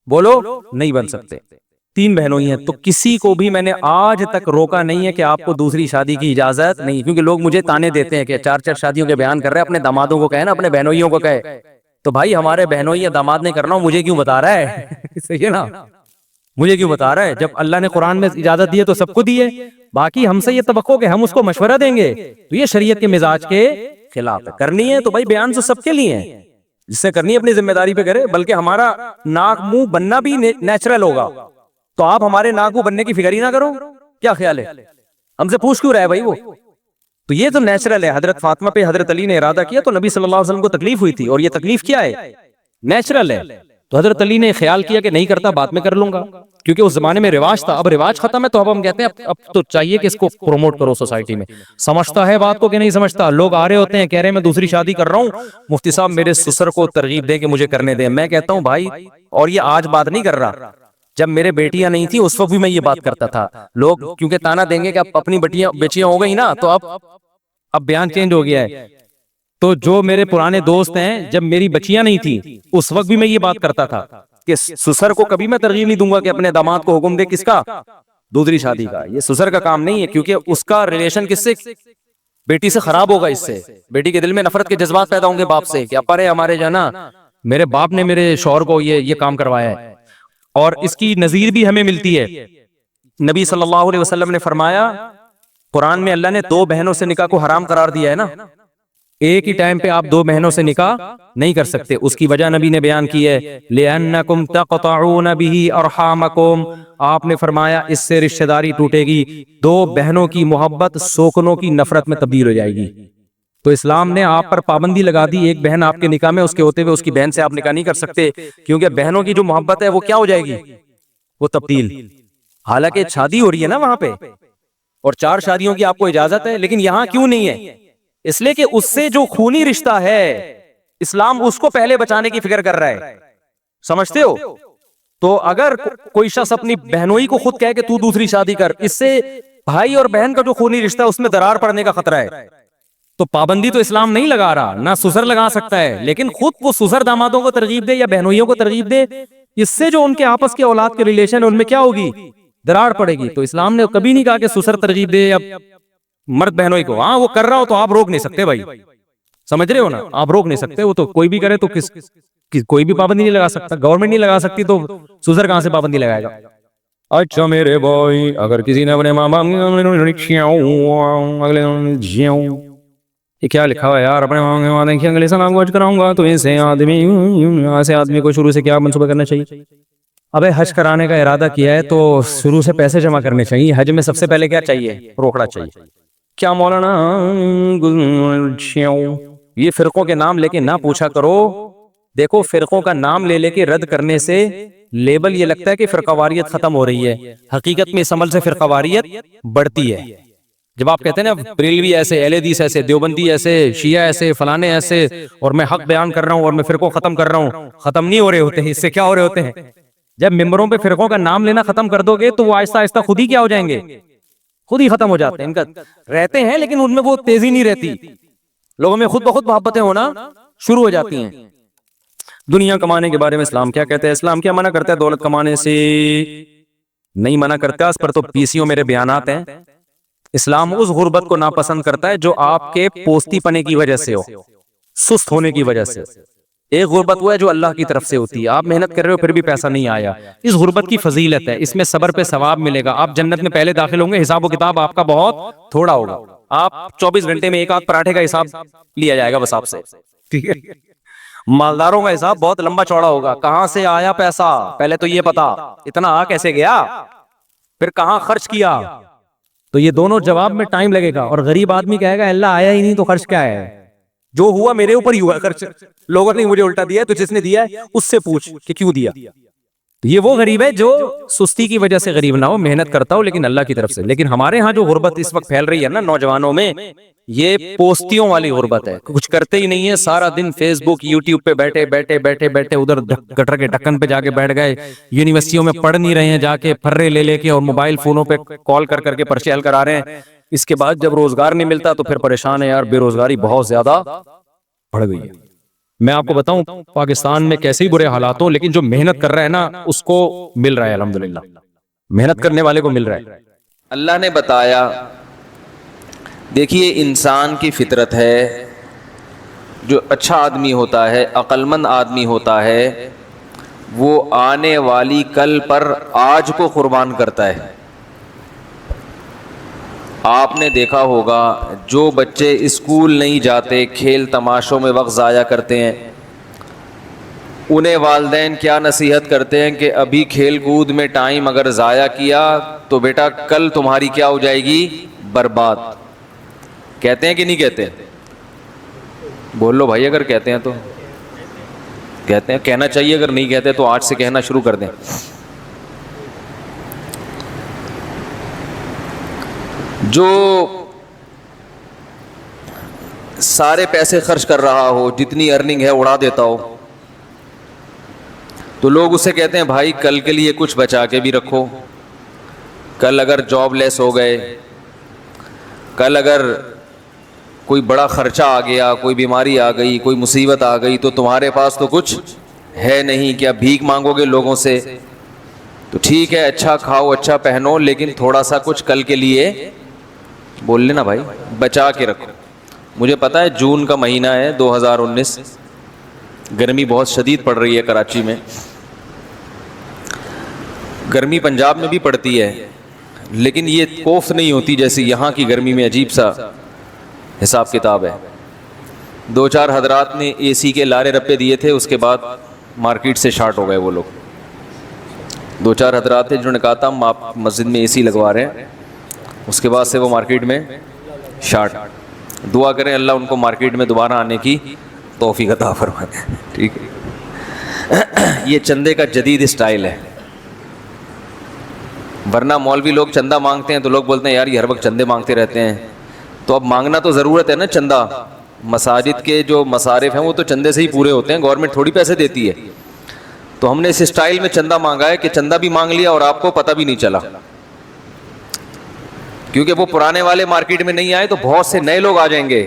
Speaker 1: بولو نہیں بن سکتے. 3 بہنوئی ہیں تو کسی کو بھی میں نے آج تک روکا نہیں ہے کہ آپ کو دوسری شادی کی اجازت نہیں. کیونکہ لوگ مجھے تانے دیتے ہیں کہ 4 شادیوں کے بیان کر رہے ہیں، اپنے دامادوں کو کہے نا، اپنے بہنوئیوں کو کہے. تو بھائی ہمارے بہنوئی یا داماد نہیں کرنا ہو، مجھے کیوں بتا رہا ہے؟ صحیح ہے نا، مجھے کیوں بتا رہا ہے؟ جب اللہ نے قرآن میں اجازت دی ہے تو سب کو دی ہے. باقی ہم سے یہ توقع کہ ہم اس کو مشورہ دیں گے تو یہ شریعت کے مزاج کے خلاف ہے. کرنی ہے تو بھائی بیان تو سب کے لیے ہیں، جس سے کرنی ہے اپنی ذمہ داری پہ کرے. بلکہ ہمارا ناک منہ بننا بھی نیچرل ہوگا، تو آپ ہمارے ناک منہ بننے کی فکر ہی نہ کرو. کیا خیال ہے؟ ہم سے پوچھ کیوں رہا ہے بھائی وہ؟ تو یہ تو نیچرل ہے. حضرت فاطمہ پہ حضرت علی نے ارادہ کیا تو نبی صلی اللہ علیہ وسلم کو تکلیف ہوئی تھی، اور یہ تکلیف کیا ہے؟ نیچرل ہے. تو حضرت علی نے خیال کیا کہ نہیں کرتا، بعد میں کر لوں گا، کیونکہ اس زمانے میں رواج تھا. اب رواج ختم ہے تو اب ہم کہتے ہیں اب تو چاہیے کہ اس کو پروموٹ کرو سوسائٹی میں. سمجھتا ہے بات کو کہ نہیں سمجھتا؟ لوگ آ رہے ہوتے ہیں کہہ رہے ہیں میں دوسری شادی کر رہا ہوں، مفتی صاحب میرے سسر کو ترغیب دیں کہ مجھے کرنے دیں. میں کہتا ہوں بھائی، اور یہ آج بات نہیں کر رہا، جب میرے بیٹیاں نہیں تھی اس وقت بھی میں یہ بات کرتا تھا. لوگ کیونکہ تانا دیں گے کہ اب اپنی بیٹیاں ہو گئی نا تو اب بیان چینج ہو گیا ہے. تو جو میرے پرانے دوست ہیں، جب میری بچیاں نہیں تھی اس وقت بھی میں یہ بات کرتا تھا کہ سسر کو کبھی میں ترغیب نہیں دوں گا کہ اپنے داماد کو حکم دے کس کا؟ دوسری شادی کا. یہ سسر کا کام نہیں ہے، کیونکہ اس کا ریلیشن کس سے؟ بیٹی سے خراب ہوگا. اس سے بیٹی کے دل میں نفرت کے جذبات پیدا ہوں گے باپ سے کہ اپارے ہمارے جو ہے نا میرے باپ نے میرے شوہر کو یہ کام کروایا ہے. اور اس کی نظیر بھی ہمیں ملتی ہے. نبی صلی اللہ علیہ وسلم نے فرمایا، قرآن میں اللہ نے 2 بہنوں سے نکاح کو حرام قرار دیا ہے نا، ایک ہی ٹائم پہ آپ 2 بہنوں سے نکاح نہیں کر سکتے. اس کی وجہ نبی نے بیان کی ہے, لِأَنَّكُمْ تَقْطَعُونَ بِهِ أَرْحَامَكُمْ, آپ نے فرمایا اس سے رشتہ داری ٹوٹے گی, 2 بہنوں کی محبت سوکنوں کی نفرت میں تبدیل ہو جائے گی. تو اسلام نے آپ پر پابندی لگا دی, ایک بہن آپ کے نکاح میں, اس کے ہوتے ہوئے اس کی بہن سے آپ نکاح نہیں کر سکتے, کیونکہ بہنوں کی جو محبت ہے وہ کیا ہو جائے گی, وہ تبدیل. حالانکہ شادی ہو رہی ہے نا وہاں پہ, اور 4 شادیوں کی آپ کو اجازت ہے, لیکن یہاں کیوں نہیں ہے؟ اس لیے کہ اس سے جو خونی رشتہ ہے اسلام اس کو پہلے بچانے کی فکر کر رہا ہے, سمجھتے ہو؟ تو اگر کوئی شخص اپنی بہنوئی کو خود کہے کہ تو دوسری شادی کر, اس سے بھائی اور بہن کا جو خونی رشتہ ہے اس میں درار پڑنے کا خطرہ ہے. تو پابندی تو اسلام نہیں لگا رہا, نہ سسر لگا سکتا ہے, لیکن خود وہ سسر دامادوں کو ترغیب دے یا بہنوئیوں کو ترغیب دے, اس سے جو ان کے آپس کے اولاد کے ریلیشن ہے ان میں کیا ہوگی, درار پڑے گی. تو اسلام نے کبھی نہیں کہا کہ سسر ترغیب دے یا مرد بہنوئی کو. ہاں وہ کر رہا ہو تو آپ روک نہیں سکتے بھائی, سمجھ رہے ہو نا, آپ روک نہیں سکتے. وہ تو کوئی بھی کرے تو کوئی بھی پابندی نہیں لگا سکتا, گورنمنٹ نہیں لگا سکتی, تو سسر کہاں سے پابندی لگائے گا؟ اچھا میرے بھائی, اگر کسی نے اپنے ماں باپ یہ کیا لکھا ہوا ہے یار, اپنے ماں باپ کی انگلی سے نام کراؤں گا, تو ایسے آدمی کو شروع سے کیا منصوبہ کرنا چاہیے؟ ابے حج کرانے کا ارادہ کیا ہے تو شروع سے پیسے جمع کرنے چاہیے. حج میں سب سے پہلے کیا چاہیے؟ روکڑا چاہیے. کیا مولانا یہ فرقوں کے نام لے کے نہ پوچھا کرو. دیکھو فرقوں کا نام لے کے رد کرنے سے لیبل یہ لگتا ہے کہ فرقہ واریت ختم ہو رہی ہے, حقیقت میں اس عمل سے فرقہ واریت بڑھتی ہے. جب آپ کہتے ہیں نا بریلوی ایسے, اہل حدیث ایسے, دیوبندی ایسے, شیعہ ایسے, فلانے ایسے, اور میں حق بیان کر رہا ہوں اور میں فرقوں ختم کر رہا ہوں, ختم نہیں ہو رہے ہوتے ہیں. اس سے کیا ہو رہے ہوتے ہیں؟ جب ممبروں پہ فرقوں کا نام لینا ختم کر دو گے تو وہ آہستہ آہستہ خود ہی کیا ہو جائیں گے, خود ہی ختم ہو جاتے ہیں. ان کا رہتے ہیں لیکن ان میں وہ تیزی نہیں رہتی, لوگوں میں خود بخود محبتیں ہونا شروع ہو جاتی ہیں. دنیا کمانے کے بارے میں اسلام کیا کہتا ہے؟ اسلام کیا منع کرتا ہے دولت کمانے سے؟ نہیں منع کرتا, اس پر تو پیسیوں میرے بیانات ہیں. اسلام اس غربت کو ناپسند کرتا ہے جو آپ کے پوستی پنے کی وجہ سے ہو, سست ہونے کی وجہ سے. ایک غربت وہ ہے جو اللہ کی طرف سے ہوتی ہے, آپ محنت کر رہے ہو پھر بھی پیسہ نہیں آیا, اس غربت کی فضیلت ہے, اس میں صبر پہ ثواب ملے گا. آپ جنت میں پہلے داخل ہوں گے, حساب و کتاب آپ کا بہت تھوڑا ہوگا, آپ 24 گھنٹے میں 1 آدھ پراٹھے کا حساب لیا جائے گا بس آپ سے, ٹھیک ہے. مالداروں کا حساب بہت لمبا چوڑا ہوگا, کہاں سے آیا پیسہ پہلے تو یہ پتا, اتنا آ کیسے گیا, پھر کہاں خرچ کیا. تو یہ دونوں جواب میں ٹائم لگے گا. اور غریب آدمی کہے گا اللہ آیا ہی نہیں تو خرچ کیا ہے, جو ہوا میرے اوپر ہی ہوا خرچ, لوگوں نے مجھے الٹا دیا ہے, تو جس نے دیا ہے اس سے پوچھ کہ کیوں دیا. یہ وہ غریب ہے جو سستی کی وجہ سے غریب نہ ہو, محنت کرتا ہو لیکن اللہ کی طرف سے. لیکن ہمارے ہاں جو غربت اس وقت پھیل رہی ہے نا نوجوانوں میں, یہ پوستیوں والی غربت ہے, کچھ کرتے ہی نہیں ہے, سارا دن فیس بک یوٹیوب پہ بیٹھے بیٹھے بیٹھے بیٹھے ادھر گٹر کے ڈھکن پہ جا کے بیٹھ گئے, یونیورسٹیوں میں پڑھ نہیں رہے ہیں, جا کے پھرے لے لے کے اور موبائل فونوں پہ کال کر کر کے پرچے حل کرا رہے ہیں. اس کے بعد جب روزگار نہیں ملتا تو پھر پریشان ہے یار, بے روزگاری بہت زیادہ بڑھ گئی ہے. میں آپ کو بتاؤں پاکستان میں کیسے ہی برے حالات ہوں, لیکن جو محنت کر رہا ہے نا اس کو مل رہا ہے, الحمدللہ محنت کرنے والے کو مل رہا ہے.
Speaker 2: اللہ نے بتایا, دیکھیے انسان کی فطرت ہے, جو اچھا آدمی ہوتا ہے, عقل مند آدمی ہوتا ہے, وہ آنے والی کل پر آج کو قربان کرتا ہے. آپ نے دیکھا ہوگا جو بچے اسکول نہیں جاتے, کھیل تماشوں میں وقت ضائع کرتے ہیں, انہیں والدین کیا نصیحت کرتے ہیں کہ ابھی کھیل کود میں ٹائم اگر ضائع کیا تو بیٹا کل تمہاری کیا ہو جائے گی, برباد. کہتے ہیں کہ نہیں کہتے؟ بول لو بھائی, اگر کہتے ہیں تو کہتے ہیں, کہنا چاہیے, اگر نہیں کہتے تو آج سے کہنا شروع کر دیں. جو سارے پیسے خرچ کر رہا ہو, جتنی ارننگ ہے اڑا دیتا ہو, تو لوگ اسے کہتے ہیں بھائی کل کے لیے کچھ بچا کے بھی رکھو, کل اگر جاب لیس ہو گئے, کل اگر کوئی بڑا خرچہ آ گیا, کوئی بیماری آ گئی, کوئی مصیبت آ گئی, تو تمہارے پاس تو کچھ ہے نہیں, کیا بھیک مانگو گے لوگوں سے؟ تو ٹھیک ہے, اچھا کھاؤ, اچھا پہنو, لیکن تھوڑا سا کچھ کل کے لیے بول لینا بھائی, بچا کے رکھو. مجھے پتا ہے جون کا مہینہ ہے 2019, گرمی بہت شدید پڑ رہی ہے کراچی میں, گرمی پنجاب میں بھی پڑتی ہے, لیکن یہ کوف نہیں ہوتی جیسے یہاں کی گرمی میں, عجیب سا حساب کتاب ہے. دو چار حضرات نے اے سی کے لارے رپے دیے تھے, اس کے بعد مارکیٹ سے شارٹ ہو گئے وہ لوگ. دو چار حضرات تھے جنہوں نے کہا تھا ہم آپ مسجد میں اے سی لگوا رہے ہیں, اس کے بعد سے وہ مارکیٹ میں شارٹ. دعا کریں اللہ ان کو مارکیٹ میں دوبارہ آنے کی توفیق عطا فرمائے. ٹھیک ہے, یہ چندے کا جدید اسٹائل ہے. ورنہ مولوی لوگ چندہ مانگتے ہیں تو لوگ بولتے ہیں یار یہ ہر وقت چندے مانگتے رہتے ہیں. تو اب مانگنا تو ضرورت ہے نا چندہ. مساجد کے جو مصارف ہیں وہ تو چندے سے ہی پورے ہوتے ہیں, گورنمنٹ تھوڑی پیسے دیتی ہے. تو ہم نے اس اسٹائل میں چندہ مانگا ہے کہ چندہ بھی مانگ لیا اور آپ کو پتہ بھی نہیں چلا, کیونکہ وہ پرانے والے مارکیٹ میں نہیں آئے تو بہت سے نئے لوگ آ جائیں گے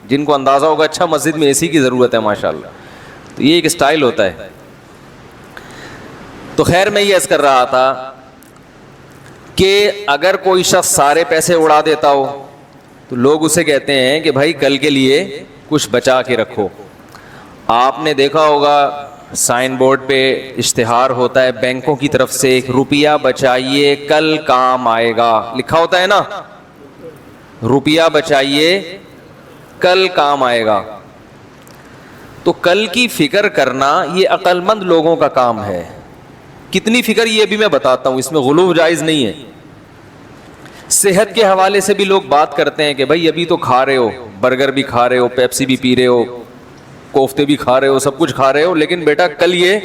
Speaker 2: جن کو اندازہ ہوگا اچھا مسجد میں اے سی کی ضرورت ہے ماشاءاللہ. تو یہ ایک اسٹائل ہوتا ہے. تو خیر میں یہ عرض کر رہا تھا کہ اگر کوئی شخص سارے پیسے اڑا دیتا ہو تو لوگ اسے کہتے ہیں کہ بھائی کل کے لیے کچھ بچا کے رکھو. آپ نے دیکھا ہوگا سائن بورڈ پہ اشتہار ہوتا ہے بینکوں کی طرف سے, روپیہ بچائیے کل کام آئے گا, لکھا ہوتا ہے نا, روپیہ بچائیے کل کام آئے گا. تو کل کی فکر کرنا یہ عقل مند لوگوں کا کام ہے. کتنی فکر یہ بھی میں بتاتا ہوں, اس میں غلو جائز نہیں ہے. صحت کے حوالے سے بھی لوگ بات کرتے ہیں کہ بھائی ابھی تو کھا رہے ہو, برگر بھی کھا رہے ہو, پیپسی بھی پی رہے ہو, کوفتے بھی کھا رہے ہو, سب کچھ کھا رہے ہو, لیکن بیٹا کل یہ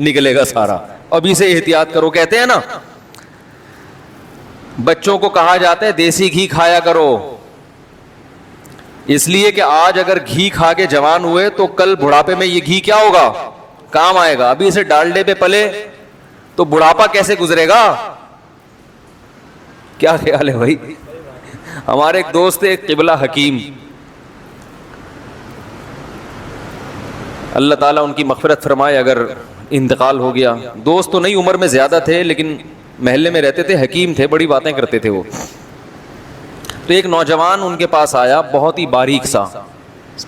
Speaker 2: نکلے گا سارا, ابھی سے احتیاط کرو. کہتے ہیں نا بچوں کو کہا جاتا ہے دیسی گھی کھایا کرو, اس لیے کہ آج اگر گھی کھا کے جوان ہوئے تو کل بڑھاپے میں یہ گھی کیا ہوگا, کام آئے گا. ابھی اسے ڈالڈے پہ پلے تو بڑھاپا کیسے گزرے گا. کیا خیال ہے بھائی. ہمارے ایک دوست تھے قبلہ حکیم, اللہ تعالیٰ ان کی مغفرت فرمائے, اگر انتقال ہو گیا. دوست تو نہیں, عمر میں زیادہ تھے لیکن محلے میں رہتے تھے, حکیم تھے, بڑی باتیں کرتے تھے وہ. تو ایک نوجوان ان کے پاس آیا, بہت ہی باریک سا,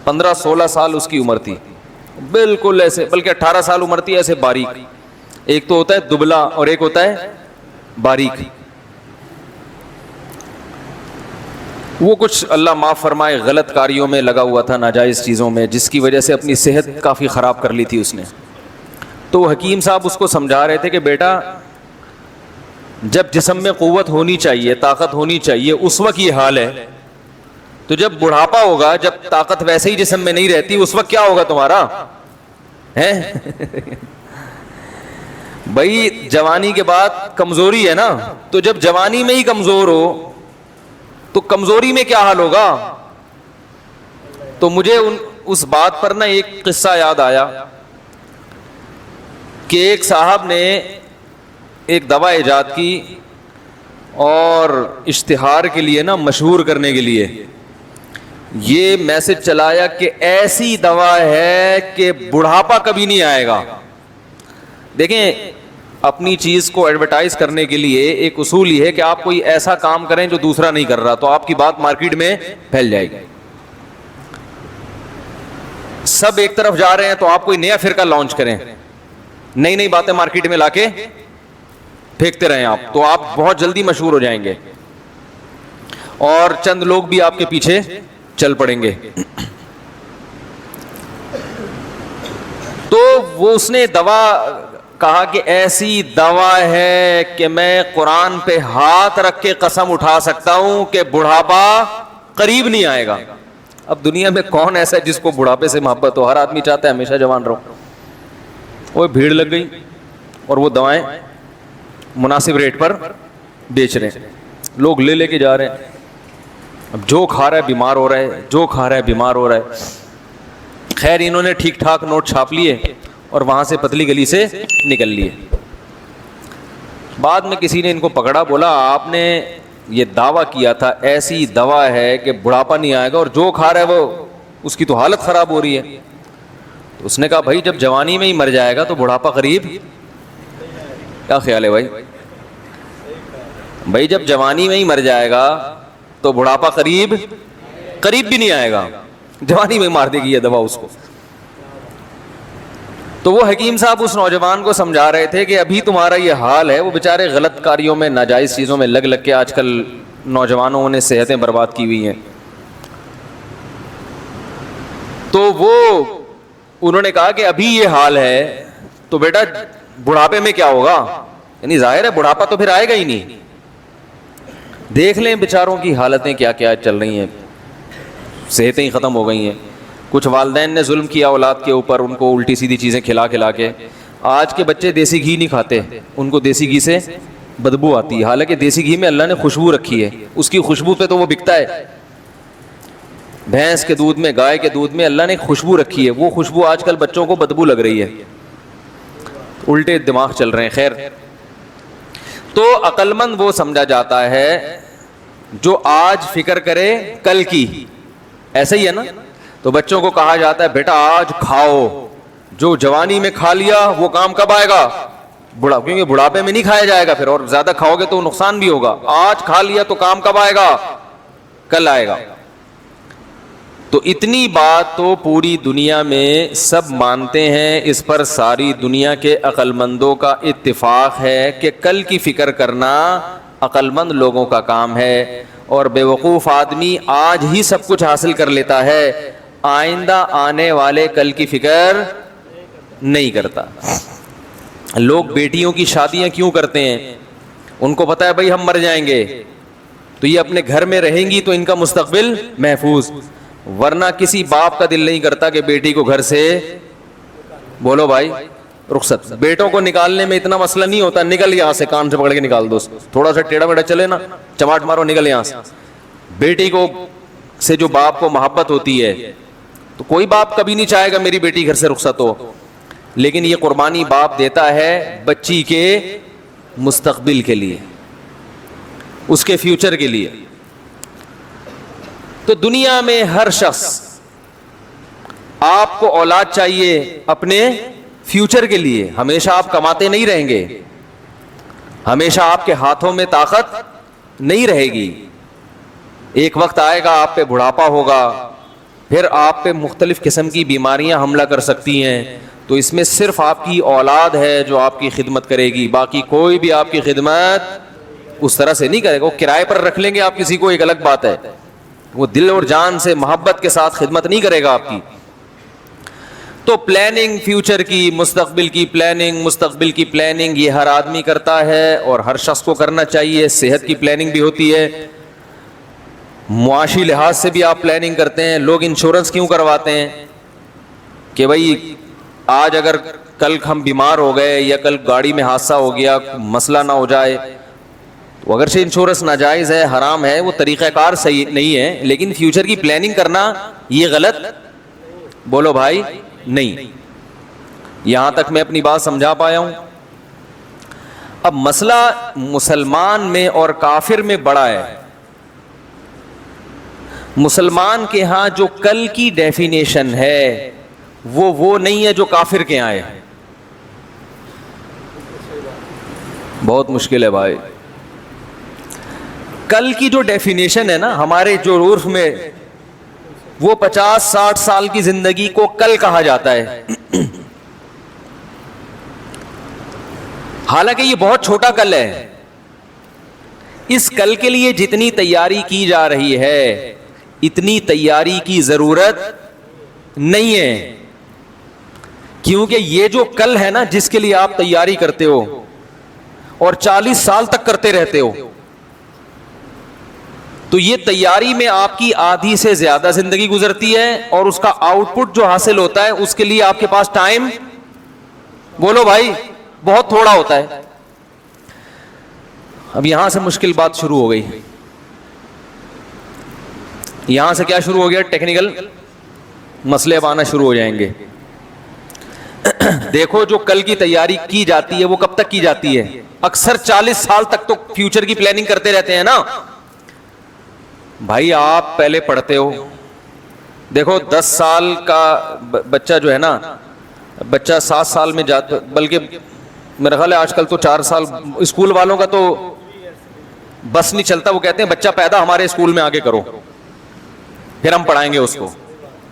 Speaker 2: 15-16 سال اس کی عمر تھی, بالکل ایسے, بلکہ 18 سال عمر تھی, ایسے باریک. ایک تو ہوتا ہے دبلا اور ایک ہوتا ہے باریک. وہ کچھ اللہ معاف فرمائے غلط کاریوں میں لگا ہوا تھا, ناجائز چیزوں میں, جس کی وجہ سے اپنی صحت کافی خراب کر لی تھی اس نے. تو وہ حکیم صاحب اس کو سمجھا رہے تھے کہ بیٹا جب جسم میں قوت ہونی چاہیے, طاقت ہونی چاہیے, اس وقت یہ حال ہے, تو جب بڑھاپا ہوگا, جب طاقت ویسے ہی جسم میں نہیں رہتی, اس وقت کیا ہوگا تمہارا ہے. بھائی جوانی کے بعد کمزوری ہے نا, تو جب جوانی میں ہی کمزور ہو تو کمزوری میں کیا حال ہوگا. تو مجھے اس بات پر نا ایک قصہ یاد آیا کہ ایک صاحب نے ایک دوا ایجاد کی اور اشتہار کے لیے نا, مشہور کرنے کے لیے یہ میسج چلایا کہ ایسی دوا ہے کہ بڑھاپا کبھی نہیں آئے گا. دیکھیں اپنی چیز کو ایڈورٹائز کرنے کے لیے ایک اصول یہ ہے کہ آپ کوئی ایسا کام کریں جو دوسرا نہیں کر رہا, تو آپ کی بات مارکیٹ میں پھیل جائے گی. سب ایک طرف جا رہے ہیں تو آپ کوئی نیا فرقہ لانچ کریں, نئی نئی باتیں مارکیٹ میں لا کے پھینکتے رہیں آپ, تو آپ بہت جلدی مشہور ہو جائیں گے اور چند لوگ بھی آپ کے پیچھے چل پڑیں گے. تو وہ اس نے دوا کہا کہ ایسی دوا ہے کہ میں قرآن پہ ہاتھ رکھ کے قسم اٹھا سکتا ہوں کہ بڑھاپا قریب نہیں آئے گا. اب دنیا میں کون ایسا ہے جس کو بڑھاپے سے محبت ہو, ہر آدمی چاہتا ہے ہمیشہ جوان رہو. وہ بھیڑ لگ گئی اور وہ دوائیں مناسب ریٹ پر بیچ رہے ہیں, لوگ لے لے کے جا رہے ہیں. اب جو کھا رہا ہے بیمار ہو رہا ہے, جو کھا رہا ہے بیمار ہو رہا ہے. خیر انہوں نے ٹھیک ٹھاک نوٹ چھاپ لیے اور وہاں سے پتلی گلی سے نکل لیے. بعد میں کسی نے ان کو پکڑا, بولا آپ نے یہ دعویٰ کیا تھا ایسی دوا ہے کہ بڑھاپا نہیں آئے گا, اور جو کھا رہا ہے وہ اس کی تو حالت خراب ہو رہی ہے. تو اس نے کہا بھائی جب جوانی میں ہی مر جائے گا تو بڑھاپا قریب, کیا خیال ہے بھائی. بھائی جب جوانی میں ہی مر جائے گا تو بڑھاپا قریب بھی نہیں آئے گا, جوانی میں مار دے گی یہ دوا اس کو. تو وہ حکیم صاحب اس نوجوان کو سمجھا رہے تھے کہ ابھی تمہارا یہ حال ہے. وہ بیچارے غلط کاریوں میں, ناجائز چیزوں میں لگ کے آج کل نوجوانوں نے صحتیں برباد کی ہوئی ہیں. تو وہ انہوں نے کہا کہ ابھی یہ حال ہے تو بیٹا بڑھاپے میں کیا ہوگا, یعنی ظاہر ہے بڑھاپا تو پھر آئے گا ہی نہیں. دیکھ لیں بیچاروں کی حالتیں کیا کیا چل رہی ہیں, صحتیں ہی ختم ہو گئی ہیں. کچھ والدین نے ظلم کیا اولاد کے اوپر, ان کو الٹی سیدھی چیزیں کھلا کھلا کے. آج کے بچے دیسی گھی نہیں کھاتے, ان کو دیسی گھی سے بدبو آتی ہے, حالانکہ دیسی گھی میں اللہ نے خوشبو رکھی ہے, اس کی خوشبو پہ تو وہ بکتا ہے. بھینس کے دودھ میں, گائے کے دودھ میں اللہ نے خوشبو رکھی ہے, وہ خوشبو آج کل بچوں کو بدبو لگ رہی ہے, الٹے دماغ چل رہے ہیں. خیر, تو عقل مند وہ سمجھا جاتا ہے جو آج فکر کرے کل کی, ایسا ہی ہے نا. تو بچوں کو کہا جاتا ہے بیٹا آج کھاؤ, جو جوانی میں کھا لیا وہ کام کب آئے گا, کیونکہ بڑھاپے میں نہیں کھایا جائے گا پھر, اور زیادہ کھاؤ گے تو نقصان بھی ہوگا. آج کھا لیا تو کام کب آئے گا, کل آئے گا. تو اتنی بات تو پوری دنیا میں سب مانتے ہیں, اس پر ساری دنیا کے عقل مندوں کا اتفاق ہے کہ کل کی فکر کرنا عقل مند لوگوں کا کام ہے, اور بے وقوف آدمی آج ہی سب کچھ حاصل کر لیتا ہے, آئندہ آنے والے کل کی فکر نہیں کرتا. لوگ بیٹیوں کی شادیاں کیوں کرتے ہیں, ان کو پتا ہے بھائی ہم مر جائیں گے تو یہ اپنے گھر میں رہیں گی تو ان کا مستقبل محفوظ, ورنہ کسی باپ کا دل نہیں کرتا کہ بیٹی کو گھر سے بولو بھائی رخصت. بیٹوں کو نکالنے میں اتنا مسئلہ نہیں ہوتا, نکل یہاں سے, کان سے پکڑ کے نکال دو, تھوڑا سا ٹیڑھا میڑھا چلے نا, چماٹ مارو, نکل یہاں سے. بیٹی کو سے جو باپ کو محبت ہوتی ہے تو کوئی باپ کبھی نہیں چاہے گا میری بیٹی گھر سے رخصت ہو, لیکن یہ قربانی باپ دیتا ہے بچی کے مستقبل کے لیے, اس کے فیوچر کے لیے. تو دنیا میں ہر شخص, آپ کو اولاد چاہیے اپنے فیوچر کے لیے, ہمیشہ آپ کماتے نہیں رہیں گے, ہمیشہ آپ کے ہاتھوں میں طاقت نہیں رہے گی. ایک وقت آئے گا آپ پہ بڑھاپا ہوگا, پھر آپ پہ مختلف قسم کی بیماریاں حملہ کر سکتی ہیں, تو اس میں صرف آپ کی اولاد ہے جو آپ کی خدمت کرے گی, باقی کوئی بھی آپ کی خدمت اس طرح سے نہیں کرے گا. وہ کرائے پر رکھ لیں گے آپ کسی کو, ایک الگ بات ہے, وہ دل اور جان سے محبت کے ساتھ خدمت نہیں کرے گا آپ کی. تو پلاننگ فیوچر کی, مستقبل کی پلاننگ یہ ہر آدمی کرتا ہے اور ہر شخص کو کرنا چاہیے. صحت کی پلاننگ بھی ہوتی ہے, معاشی لحاظ سے بھی آپ پلاننگ کرتے ہیں. لوگ انشورنس کیوں کرواتے ہیں کہ بھائی آج اگر کل ہم بیمار ہو گئے یا کل گاڑی میں حادثہ ہو گیا, مسئلہ نہ ہو جائے. تو اگرچہ انشورنس ناجائز ہے, حرام ہے, وہ طریقہ کار صحیح نہیں ہے, لیکن فیوچر کی پلاننگ کرنا یہ غلط بولو بھائی نہیں. یہاں تک میں اپنی بات سمجھا پایا ہوں. اب مسئلہ مسلمان میں اور کافر میں بڑا ہے. مسلمان کے ہاں جو کل کی ڈیفینیشن ہے وہ نہیں ہے جو کافر کے یہاں ہے. بہت مشکل ہے بھائی. کل کی جو ڈیفینیشن ہے نا ہمارے جو عرف میں, وہ 50-60 سال کی زندگی کو کل کہا جاتا ہے. حالانکہ یہ بہت چھوٹا کل ہے. اس کل کے لیے جتنی تیاری کی جا رہی ہے اتنی تیاری کی ضرورت نہیں ہے, کیونکہ یہ جو کل ہے نا جس کے لیے آپ تیاری کرتے ہو اور 40 سال تک کرتے رہتے ہو, تو یہ تیاری میں آپ کی آدھی سے زیادہ زندگی گزرتی ہے, اور اس کا آؤٹ پٹ جو حاصل ہوتا ہے اس کے لیے آپ کے پاس ٹائم بولو بھائی بہت تھوڑا ہوتا ہے. اب یہاں سے مشکل بات شروع ہو گئی. یہاں سے کیا شروع ہو گیا, ٹیکنیکل مسئلے اب آنا شروع ہو جائیں گے. دیکھو جو کل کی تیاری کی جاتی ہے وہ کب تک کی جاتی ہے, اکثر 40 سال تک تو فیوچر کی پلاننگ کرتے رہتے ہیں نا بھائی. آپ پہلے پڑھتے ہو, دیکھو 10 سال کا بچہ جو ہے نا, بچہ 7 سال میں جاتا, بلکہ میرا خیال ہے آج کل تو 4 سال, اسکول والوں کا تو بس نہیں چلتا, وہ کہتے ہیں بچہ پیدا ہمارے اسکول میں آگے کرو پھر ہم پڑھائیں گے اس کو.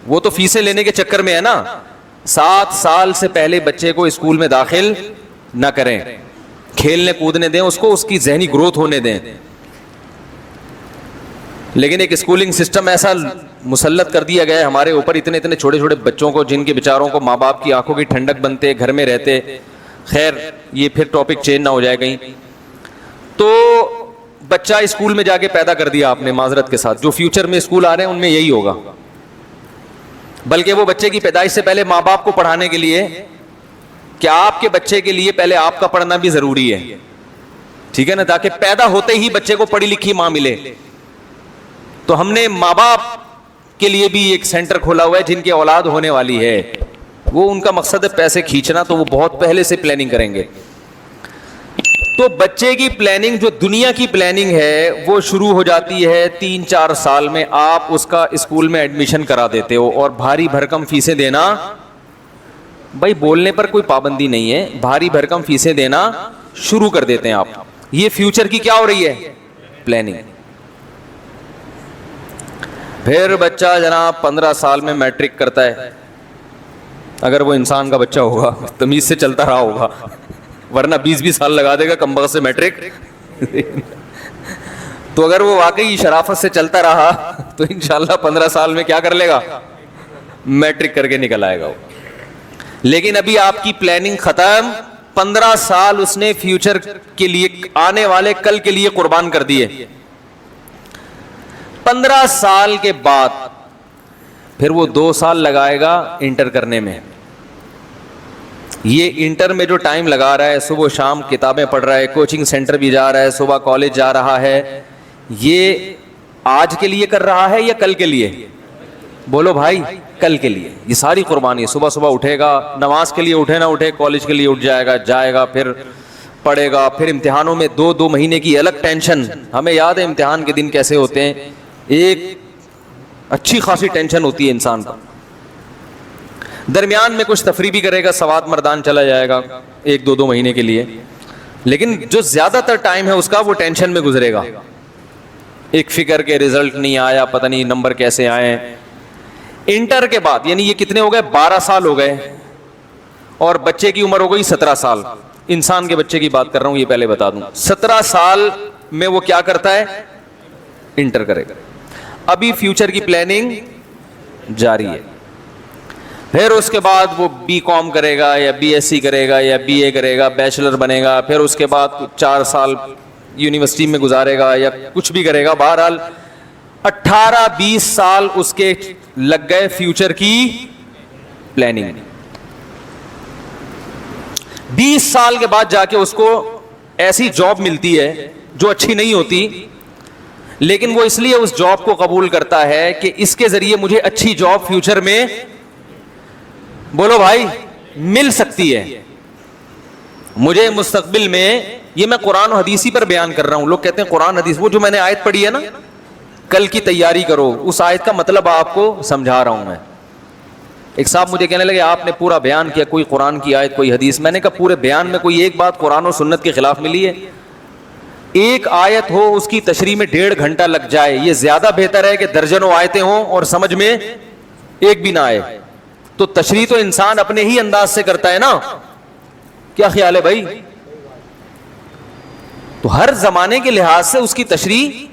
Speaker 2: وہ تو فیسیں لینے کے چکر میں ہے نا. 7 سال سے پہلے بچے کو اسکول میں داخل نہ کریں, کھیلنے کودنے دیں اس کو, اس کی ذہنی گروتھ ہونے دیں. لیکن ایک اسکولنگ سسٹم ایسا مسلط کر دیا گیا ہے ہمارے اوپر اتنے اتنے چھوٹے چھوٹے بچوں کو, جن کے بیچاروں کو ماں باپ کی آنکھوں کی ٹھنڈک بنتے, گھر میں رہتے. خیر یہ پھر ٹاپک چینج نہ ہو جائے کہیں. تو بچہ اسکول میں جا کے پیدا کر دیا آپ نے, معذرت کے ساتھ, جو فیوچر میں اسکول آ رہے ہیں ان میں یہی ہوگا. بلکہ وہ بچے کی پیدائش سے پہلے ماں باپ کو پڑھانے کے لیے کہ آپ کے بچے کے لیے پہلے آپ کا پڑھنا بھی ضروری ہے, ٹھیک ہے نا, تاکہ پیدا ہوتے ہی بچے کو پڑھی لکھی ماں ملے. تو ہم نے ماں باپ کے لیے بھی ایک سینٹر کھولا ہوا ہے جن کی اولاد ہونے والی ہے. وہ ان کا مقصد ہے پیسے کھینچنا, تو وہ بہت پہلے سے پلاننگ کریں گے. تو بچے کی پلاننگ, جو دنیا کی پلاننگ ہے, وہ شروع ہو جاتی ہے 3-4 سال میں. آپ اس کا اسکول میں ایڈمیشن کرا دیتے ہو, اور بھاری بھرکم فیسیں دینا, بھائی بولنے پر کوئی پابندی نہیں ہے, بھاری بھرکم فیسیں دینا شروع کر دیتے ہیں آپ. یہ فیوچر کی کیا ہو رہی ہے, پلاننگ. پھر بچہ جناب 15 سال میں میٹرک کرتا ہے, اگر وہ انسان کا بچہ ہوگا, تمیز سے چلتا رہا ہوگا, ورنہ 20 سال لگا دے گا کم بخت سے میٹرک. تو اگر وہ واقعی شرافت سے چلتا رہا تو انشاءاللہ 15 سال میں کیا کر لے گا, میٹرک کر کے نکل آئے گا وہ. لیکن ابھی آپ کی پلاننگ ختم, 15 سال اس نے فیوچر کے لیے, آنے والے کل کے لیے قربان کر دیے. 15 سال کے بعد پھر وہ 2 سال لگائے گا انٹر کرنے میں. یہ انٹر میں جو ٹائم لگا رہا ہے, صبح شام کتابیں پڑھ رہا ہے, کوچنگ سینٹر بھی جا رہا ہے, صبح کالج جا رہا ہے, یہ آج کے لیے کر رہا ہے یا کل کے لیے؟ بولو بھائی, کل کے لیے. یہ ساری قربانی, صبح صبح اٹھے گا, نماز کے لیے اٹھے نہ اٹھے, کالج کے لیے اٹھ جائے گا, پھر پڑھے گا, پھر امتحانوں میں 2 مہینے کی الگ ٹینشن. ہمیں یاد ہے امتحان کے دن کیسے ہوتے ہیں, ایک اچھی خاصی ٹینشن ہوتی ہے انسان کو. درمیان میں کچھ تفریح بھی کرے گا, سواد مردان چلا جائے گا 1-2 مہینے کے لیے, لیکن جو زیادہ تر ٹائم ہے اس کا وہ ٹینشن میں گزرے گا. ایک فکر کے رزلٹ نہیں آیا, پتہ نہیں نمبر کیسے آئے. انٹر کے بعد یعنی یہ کتنے ہو گئے, 12 سال ہو گئے, اور بچے کی عمر ہو گئی 17 سال. انسان کے بچے کی بات کر رہا ہوں, یہ پہلے بتا دوں. 17 سال میں وہ کیا کرتا ہے, انٹر کرے گا. ابھی فیوچر کی پلاننگ جاری ہے. پھر اس کے بعد وہ BCom کرے گا, یا BSc کرے گا, یا BA کرے گا, بیچلر بنے گا. پھر اس کے بعد 4 سال یونیورسٹی میں گزارے گا, یا کچھ بھی کرے گا. بہرحال 18-20 سال اس کے لگ گئے فیوچر کی پلاننگ. 20 سال کے بعد جا کے اس کو ایسی جاب ملتی ہے جو اچھی نہیں ہوتی, لیکن وہ اس لیے اس جاب کو قبول کرتا ہے کہ اس کے ذریعے مجھے اچھی جاب فیوچر میں, بولو بھائی, مل سکتی ہے. مجھے مستقبل میں, یہ میں قرآن و حدیثی پر بیان کر رہا ہوں. لوگ کہتے ہیں قرآن حدیث, وہ جو میں نے آیت پڑھی ہے نا, کل کی تیاری کرو, اس آیت کا مطلب آپ کو سمجھا رہا ہوں میں. ایک صاحب مجھے کہنے لگے آپ نے پورا بیان کیا, کوئی قرآن کی آیت کوئی حدیث. میں نے کہا پورے بیان میں کوئی ایک بات قرآن و سنت کے خلاف ملی ہے؟ ایک آیت ہو اس کی تشریح میں 1.5 گھنٹہ لگ جائے, یہ زیادہ بہتر ہے کہ درجنوں آیتیں ہوں اور سمجھ میں ایک بھی نہ آئے. تو تشریح تو انسان اپنے ہی انداز سے کرتا ہے نا, کیا خیال ہے بھائی؟ تو ہر زمانے کے لحاظ سے اس کی تشریح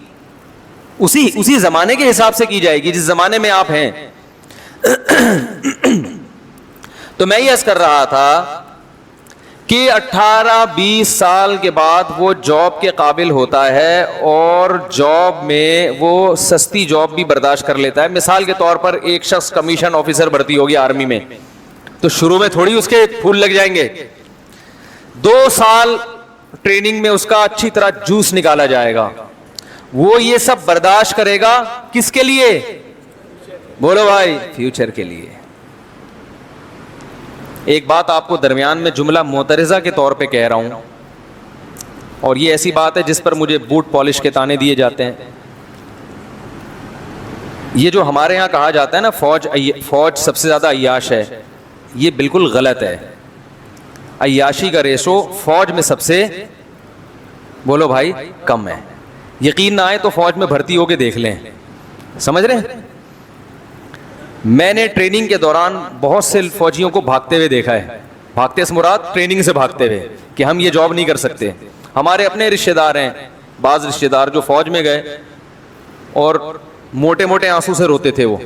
Speaker 2: اسی زمانے کے حساب سے کی جائے گی جس زمانے میں آپ ہیں. تو میں یہ عرض کر رہا تھا کہ 18-20 سال کے بعد وہ جاب کے قابل ہوتا ہے, اور جاب میں وہ سستی جاب بھی برداشت کر لیتا ہے. مثال کے طور پر ایک شخص کمیشن آفیسر بھرتی ہوگی آرمی میں, تو شروع میں تھوڑی اس کے پھول لگ جائیں گے. 2 سال ٹریننگ میں اس کا اچھی طرح جوس نکالا جائے گا. وہ یہ سب برداشت کرے گا کس کے لیے؟ بولو بھائی, فیوچر کے لیے. ایک بات آپ کو درمیان میں جملہ معترضہ کے طور پہ کہہ رہا ہوں, اور یہ ایسی بات ہے جس پر مجھے بوٹ پالش کے تانے دیے جاتے ہیں. یہ جو ہمارے ہاں کہا جاتا ہے نا فوج سب سے زیادہ عیاش ہے, یہ بالکل غلط ہے. عیاشی کا ریشو فوج میں سب سے, بولو بھائی, کم ہے. یقین نہ آئے تو فوج میں بھرتی ہو کے دیکھ لیں, سمجھ رہے ہیں؟ میں نے ٹریننگ کے دوران بہت سے فوجیوں کو بھاگتے ہوئے دیکھا ہے. بھاگتے سے مراد ٹریننگ سے بھاگتے ہوئے کہ ہم یہ جاب نہیں کر سکتے. ہمارے اپنے رشتہ دار ہیں, بعض رشتہ دار جو فوج میں گئے اور موٹے موٹے آنسو سے روتے تھے وہ,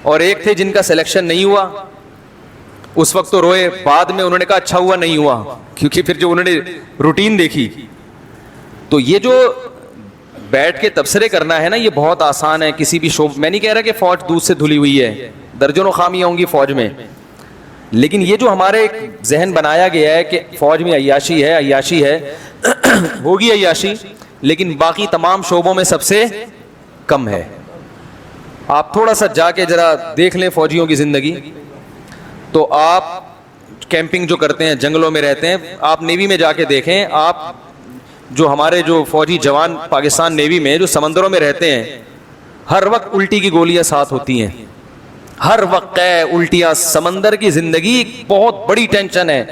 Speaker 2: اور ایک تھے جن کا سلیکشن نہیں ہوا, اس وقت تو روئے, بعد میں انہوں نے کہا اچھا ہوا نہیں ہوا, کیونکہ پھر جو انہوں نے روٹین دیکھی. تو یہ جو بیٹھ کے تبصرے کرنا ہے نا, یہ بہت آسان ہے کسی بھی شعبے. میں نہیں کہہ رہا کہ فوج دودھ سے دھلی ہوئی ہے, درجنوں خامیاں ہوں گی فوج میں, لیکن یہ جو ہمارے ذہن بنایا گیا ہے کہ فوج میں عیاشی ہے, عیاشی ہے, ہوگی عیاشی, لیکن باقی تمام شعبوں میں سب سے کم ہے. آپ تھوڑا سا جا کے ذرا دیکھ لیں فوجیوں کی زندگی, تو آپ کیمپنگ جو کرتے ہیں, جنگلوں میں رہتے ہیں, آپ نیوی میں جا کے دیکھیں, آپ جو ہمارے جو فوجی جوان پاکستان نیوی میں جو سمندروں میں رہتے ہیں, ہر وقت الٹی کی گولیاں ساتھ ہوتی ہیں, ہر وقت الٹیاں. سمندر کی زندگی بہت بڑی ٹینشن ہے,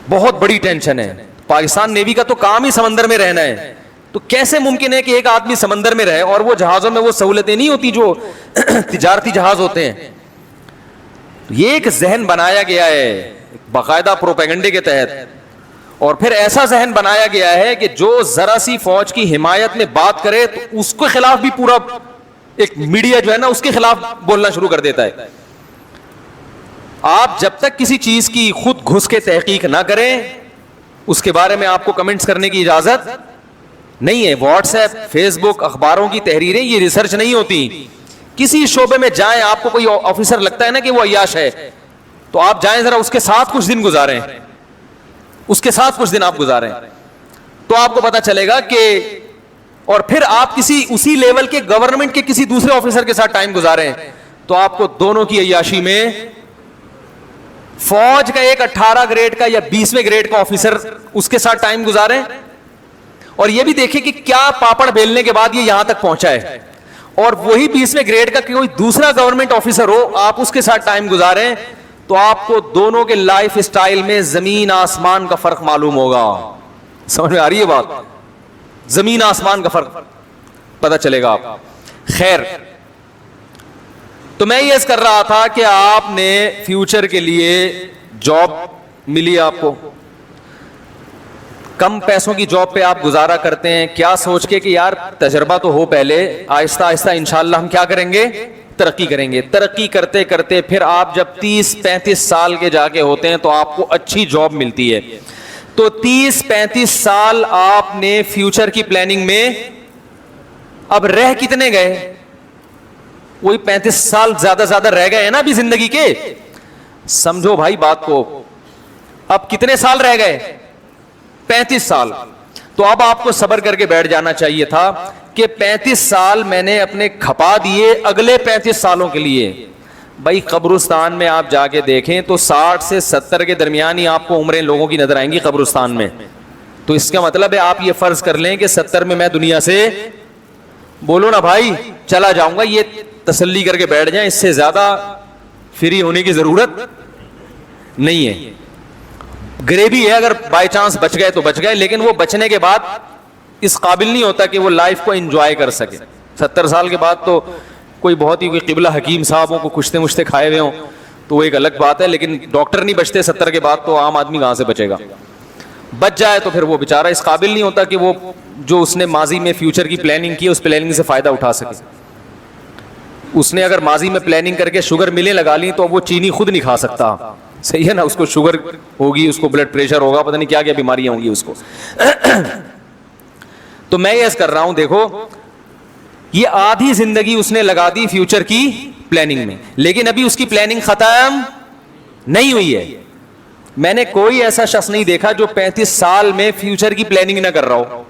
Speaker 2: بہت بڑی ٹینشن ہے. پاکستان نیوی کا تو کام ہی سمندر میں رہنا ہے, تو کیسے ممکن ہے کہ ایک آدمی سمندر میں رہے, اور وہ جہازوں میں وہ سہولتیں نہیں ہوتی جو تجارتی جہاز ہوتے ہیں. یہ ایک ذہن بنایا گیا ہے باقاعدہ پروپیگنڈے کے تحت, اور پھر ایسا ذہن بنایا گیا ہے کہ جو ذرا سی فوج کی حمایت میں بات کرے تو اس کے خلاف بھی پورا ایک میڈیا جو ہے نا اس کے خلاف بولنا شروع کر دیتا ہے. آپ جب تک کسی چیز کی خود گھس کے تحقیق نہ کریں, اس کے بارے میں آپ کو کمنٹس کرنے کی اجازت نہیں ہے. واٹس ایپ, فیس بک, اخباروں کی تحریریں یہ ریسرچ نہیں ہوتی. کسی شعبے میں جائیں, آپ کو کوئی آفیسر لگتا ہے نا کہ وہ عیاش ہے, تو آپ جائیں ذرا اس کے ساتھ کچھ دن گزاریں, اس کے ساتھ کچھ دن آپ گزاریں, تو آپ کو پتا چلے گا کہ, اور پھر آپ کسی اسی لیول کے گورنمنٹ کے کسی دوسرے آفیسر کے ساتھ ٹائم گزاریں, تو آپ کو دونوں کی عیاشی میں فوج کا ایک 18 گریڈ کا یا 20ویں گریڈ کا آفیسر اس کے ساتھ ٹائم گزاریں, اور یہ بھی دیکھیں کہ کیا پاپڑ بیلنے کے بعد یہ یہاں تک پہنچا ہے, اور وہی 20ویں گریڈ کا کوئی دوسرا گورنمنٹ آفیسر ہو, آپ اس کے ساتھ ٹائم گزاریں, تو آپ کو دونوں کے لائف سٹائل میں زمین آسمان کا فرق معلوم ہوگا. سمجھ میں آ رہی ہے بات؟ زمین آسمان کا فرق پتہ چلے گا آپ. خیر, تو میں یہ عرض کر رہا تھا کہ آپ نے فیوچر کے لیے جاب ملی, آپ کو کم پیسوں کی جاب پہ آپ گزارا کرتے ہیں, کیا سوچ کے کہ یار تجربہ تو ہو پہلے, آہستہ آہستہ انشاءاللہ ہم کیا کریں گے, ترقی کریں گے. ترقی کرتے کرتے پھر آپ جب 30-35 سال کے جا کے ہوتے ہیں تو آپ کو اچھی جاب ملتی ہے. تو 30-35 سال آپ نے فیوچر کی پلاننگ میں اب رہ کتنے گئے؟ وہی 35 سال زیادہ رہ گئے ہیں نا ابھی زندگی کے. سمجھو بھائی بات کو, اب کتنے سال رہ گئے؟ 35 سال. تو اب آپ کو صبر کر کے بیٹھ جانا چاہیے تھا کہ 35 سال میں نے اپنے کھپا دیے اگلے 35 سالوں کے لیے. بھائی قبرستان میں آپ جا کے دیکھیں تو 60 سے 70 کے درمیان ہی آپ کو عمریں لوگوں کی نظر آئیں گی قبرستان میں. تو اس کا مطلب ہے آپ یہ فرض کر لیں کہ 70 میں دنیا سے بولو نا بھائی چلا جاؤں گا, یہ تسلی کر کے بیٹھ جائیں, اس سے زیادہ فری ہونے کی ضرورت نہیں ہے. گریوی ہے, اگر بائی چانس بچ گئے تو بچ گئے, لیکن وہ بچنے کے بعد اس قابل نہیں ہوتا کہ وہ لائف کو انجوائے کر سکے. 70 سال کے بعد تو کوئی بہت ہی کوئی قبلہ حکیم صاحبوں کو کشتے مشتے کھائے ہوئے ہوں تو وہ ایک الگ بات ہے, لیکن ڈاکٹر نہیں بچتے 70 کے بعد, تو عام آدمی کہاں سے بچے گا؟ بچ جائے تو پھر وہ بیچارہ اس قابل نہیں ہوتا کہ وہ جو اس نے ماضی میں فیوچر کی پلاننگ کی اس پلاننگ سے فائدہ اٹھا سکے. اس نے اگر ماضی میں پلاننگ کر کے شوگر ملیں لگا لی تو وہ چینی خود نہیں کھا سکتا, صحیح ہے نا, اس کو شوگر ہوگی, اس کو بلڈ پریشر ہوگا, پتہ نہیں کیا کیا بیماریاں ہوں گی اس کو. تو میں یہ کر رہا ہوں, دیکھو یہ آدھی زندگی اس نے لگا دی فیوچر کی پلاننگ میں, لیکن ابھی اس کی پلاننگ ختم نہیں ہوئی ہے. میں نے کوئی ایسا شخص نہیں دیکھا جو 35 سال میں فیوچر کی پلاننگ نہ کر رہا ہو.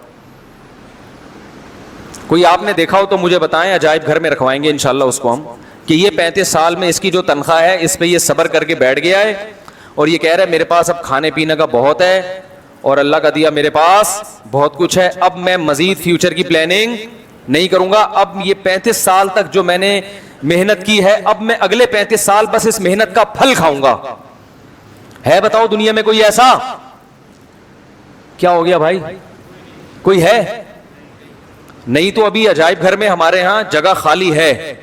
Speaker 2: کوئی آپ نے دیکھا ہو تو مجھے بتائیں, عجائب گھر میں رکھوائیں گے انشاءاللہ اس کو ہم, کہ یہ 35 سال میں اس کی جو تنخواہ ہے اس پہ یہ صبر کر کے بیٹھ گیا ہے اور یہ کہہ رہا ہے میرے پاس اب کھانے پینے کا بہت ہے اور اللہ کا دیا میرے پاس بہت کچھ ہے, اب میں مزید فیوچر کی پلاننگ نہیں کروں گا, اب یہ 35 سال تک جو میں نے محنت کی ہے اب میں اگلے 35 سال بس اس محنت کا پھل کھاؤں گا. ہے بتاؤ دنیا میں کوئی ایسا؟ کیا ہو گیا بھائی, کوئی ہے؟ نہیں. تو ابھی عجائب گھر میں ہمارے ہاں جگہ خالی ہے.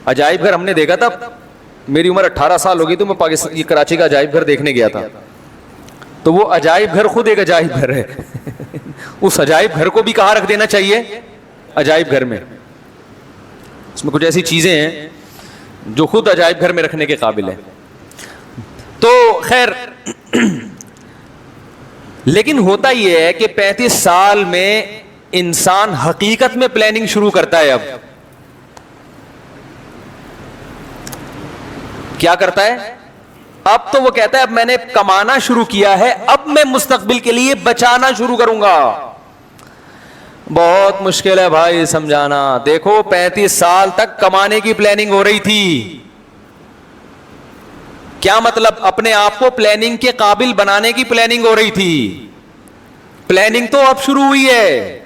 Speaker 2: عجائب گھر ہم نے دیکھا تھا, میری عمر 18 سال ہو گئی تو میں پاکستان کراچی کا عجائب گھر دیکھنے گیا تھا, تو وہ عجائب گھر خود ایک عجائب گھر ہے. اس عجائب گھر کو بھی کہاں رکھ دینا چاہیے؟ عجائب گھر میں. اس میں کچھ ایسی چیزیں ہیں جو خود عجائب گھر میں رکھنے کے قابل ہیں. تو خیر لیکن ہوتا یہ ہے کہ 35 سال میں انسان حقیقت میں پلاننگ شروع کرتا ہے. اب کیا کرتا ہے؟ اب تو وہ کہتا ہے اب میں نے کمانا شروع کیا ہے, اب میں مستقبل کے لیے بچانا شروع کروں گا. بہت مشکل ہے بھائی سمجھانا. دیکھو 35 سال تک کمانے کی پلاننگ ہو رہی تھی. کیا مطلب؟ اپنے آپ کو پلاننگ کے قابل بنانے کی پلاننگ ہو رہی تھی. پلاننگ تو اب شروع ہوئی ہے.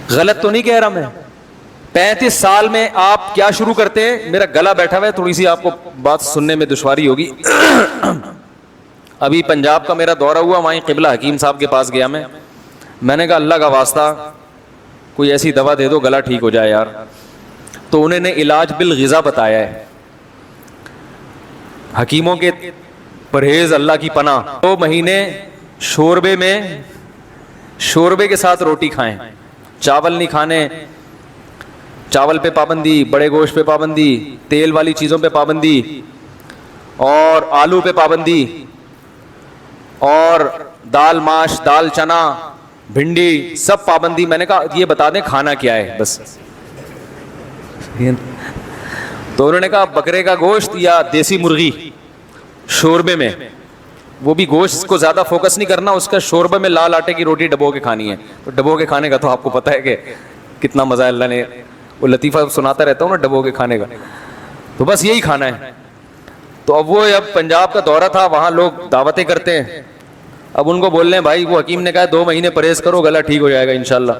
Speaker 2: غلط تو نہیں کہہ رہا میں؟ 35 سال میں آپ کیا شروع کرتے ہیں؟ میرا گلا بیٹھا ہوا ہے, تھوڑی سی آپ کو بات سننے میں دشواری ہوگی. ابھی پنجاب کا میرا دورہ ہوا, وہیں قبلہ حکیم صاحب کے پاس گیا میں نے کہا اللہ کا واسطہ کوئی ایسی دوا دے دو گلا ٹھیک ہو جائے یار. تو انہوں نے علاج بالغذا بتایا ہے. حکیموں کے پرہیز اللہ کی پناہ. 2 مہینے شوربے کے ساتھ روٹی کھائیں, چاول نہیں کھانے. چاول پہ پابندی, بڑے گوشت پہ پابندی, تیل والی چیزوں پہ پابندی, اور آلو پہ پابندی, اور دال ماش, دال چنا, بھنڈی, سب پابندی. میں نے کہا یہ بتا دیں کھانا کیا ہے بس. تو انہوں نے کہا بکرے کا گوشت یا دیسی مرغی شوربے میں, وہ بھی گوشت کو زیادہ فوکس نہیں کرنا, اس کا شوربے میں لال آٹے کی روٹی ڈبو کے کھانی ہے. تو ڈبو کے کھانے کا تو آپ کو پتہ ہے کہ کتنا مزہ ہے. اللہ نے وہ لطیفہ سناتا رہتا ہوں نا ڈبو کے کھانے کا, تو بس یہی کھانا ہے. تو اب پنجاب کا دورہ تھا, وہاں لوگ دعوتیں کرتے ہیں. اب ان کو بول رہے ہیں بھائی وہ حکیم نے کہا 2 مہینے پرہیز کرو گلا ٹھیک ہو جائے گا انشاءاللہ.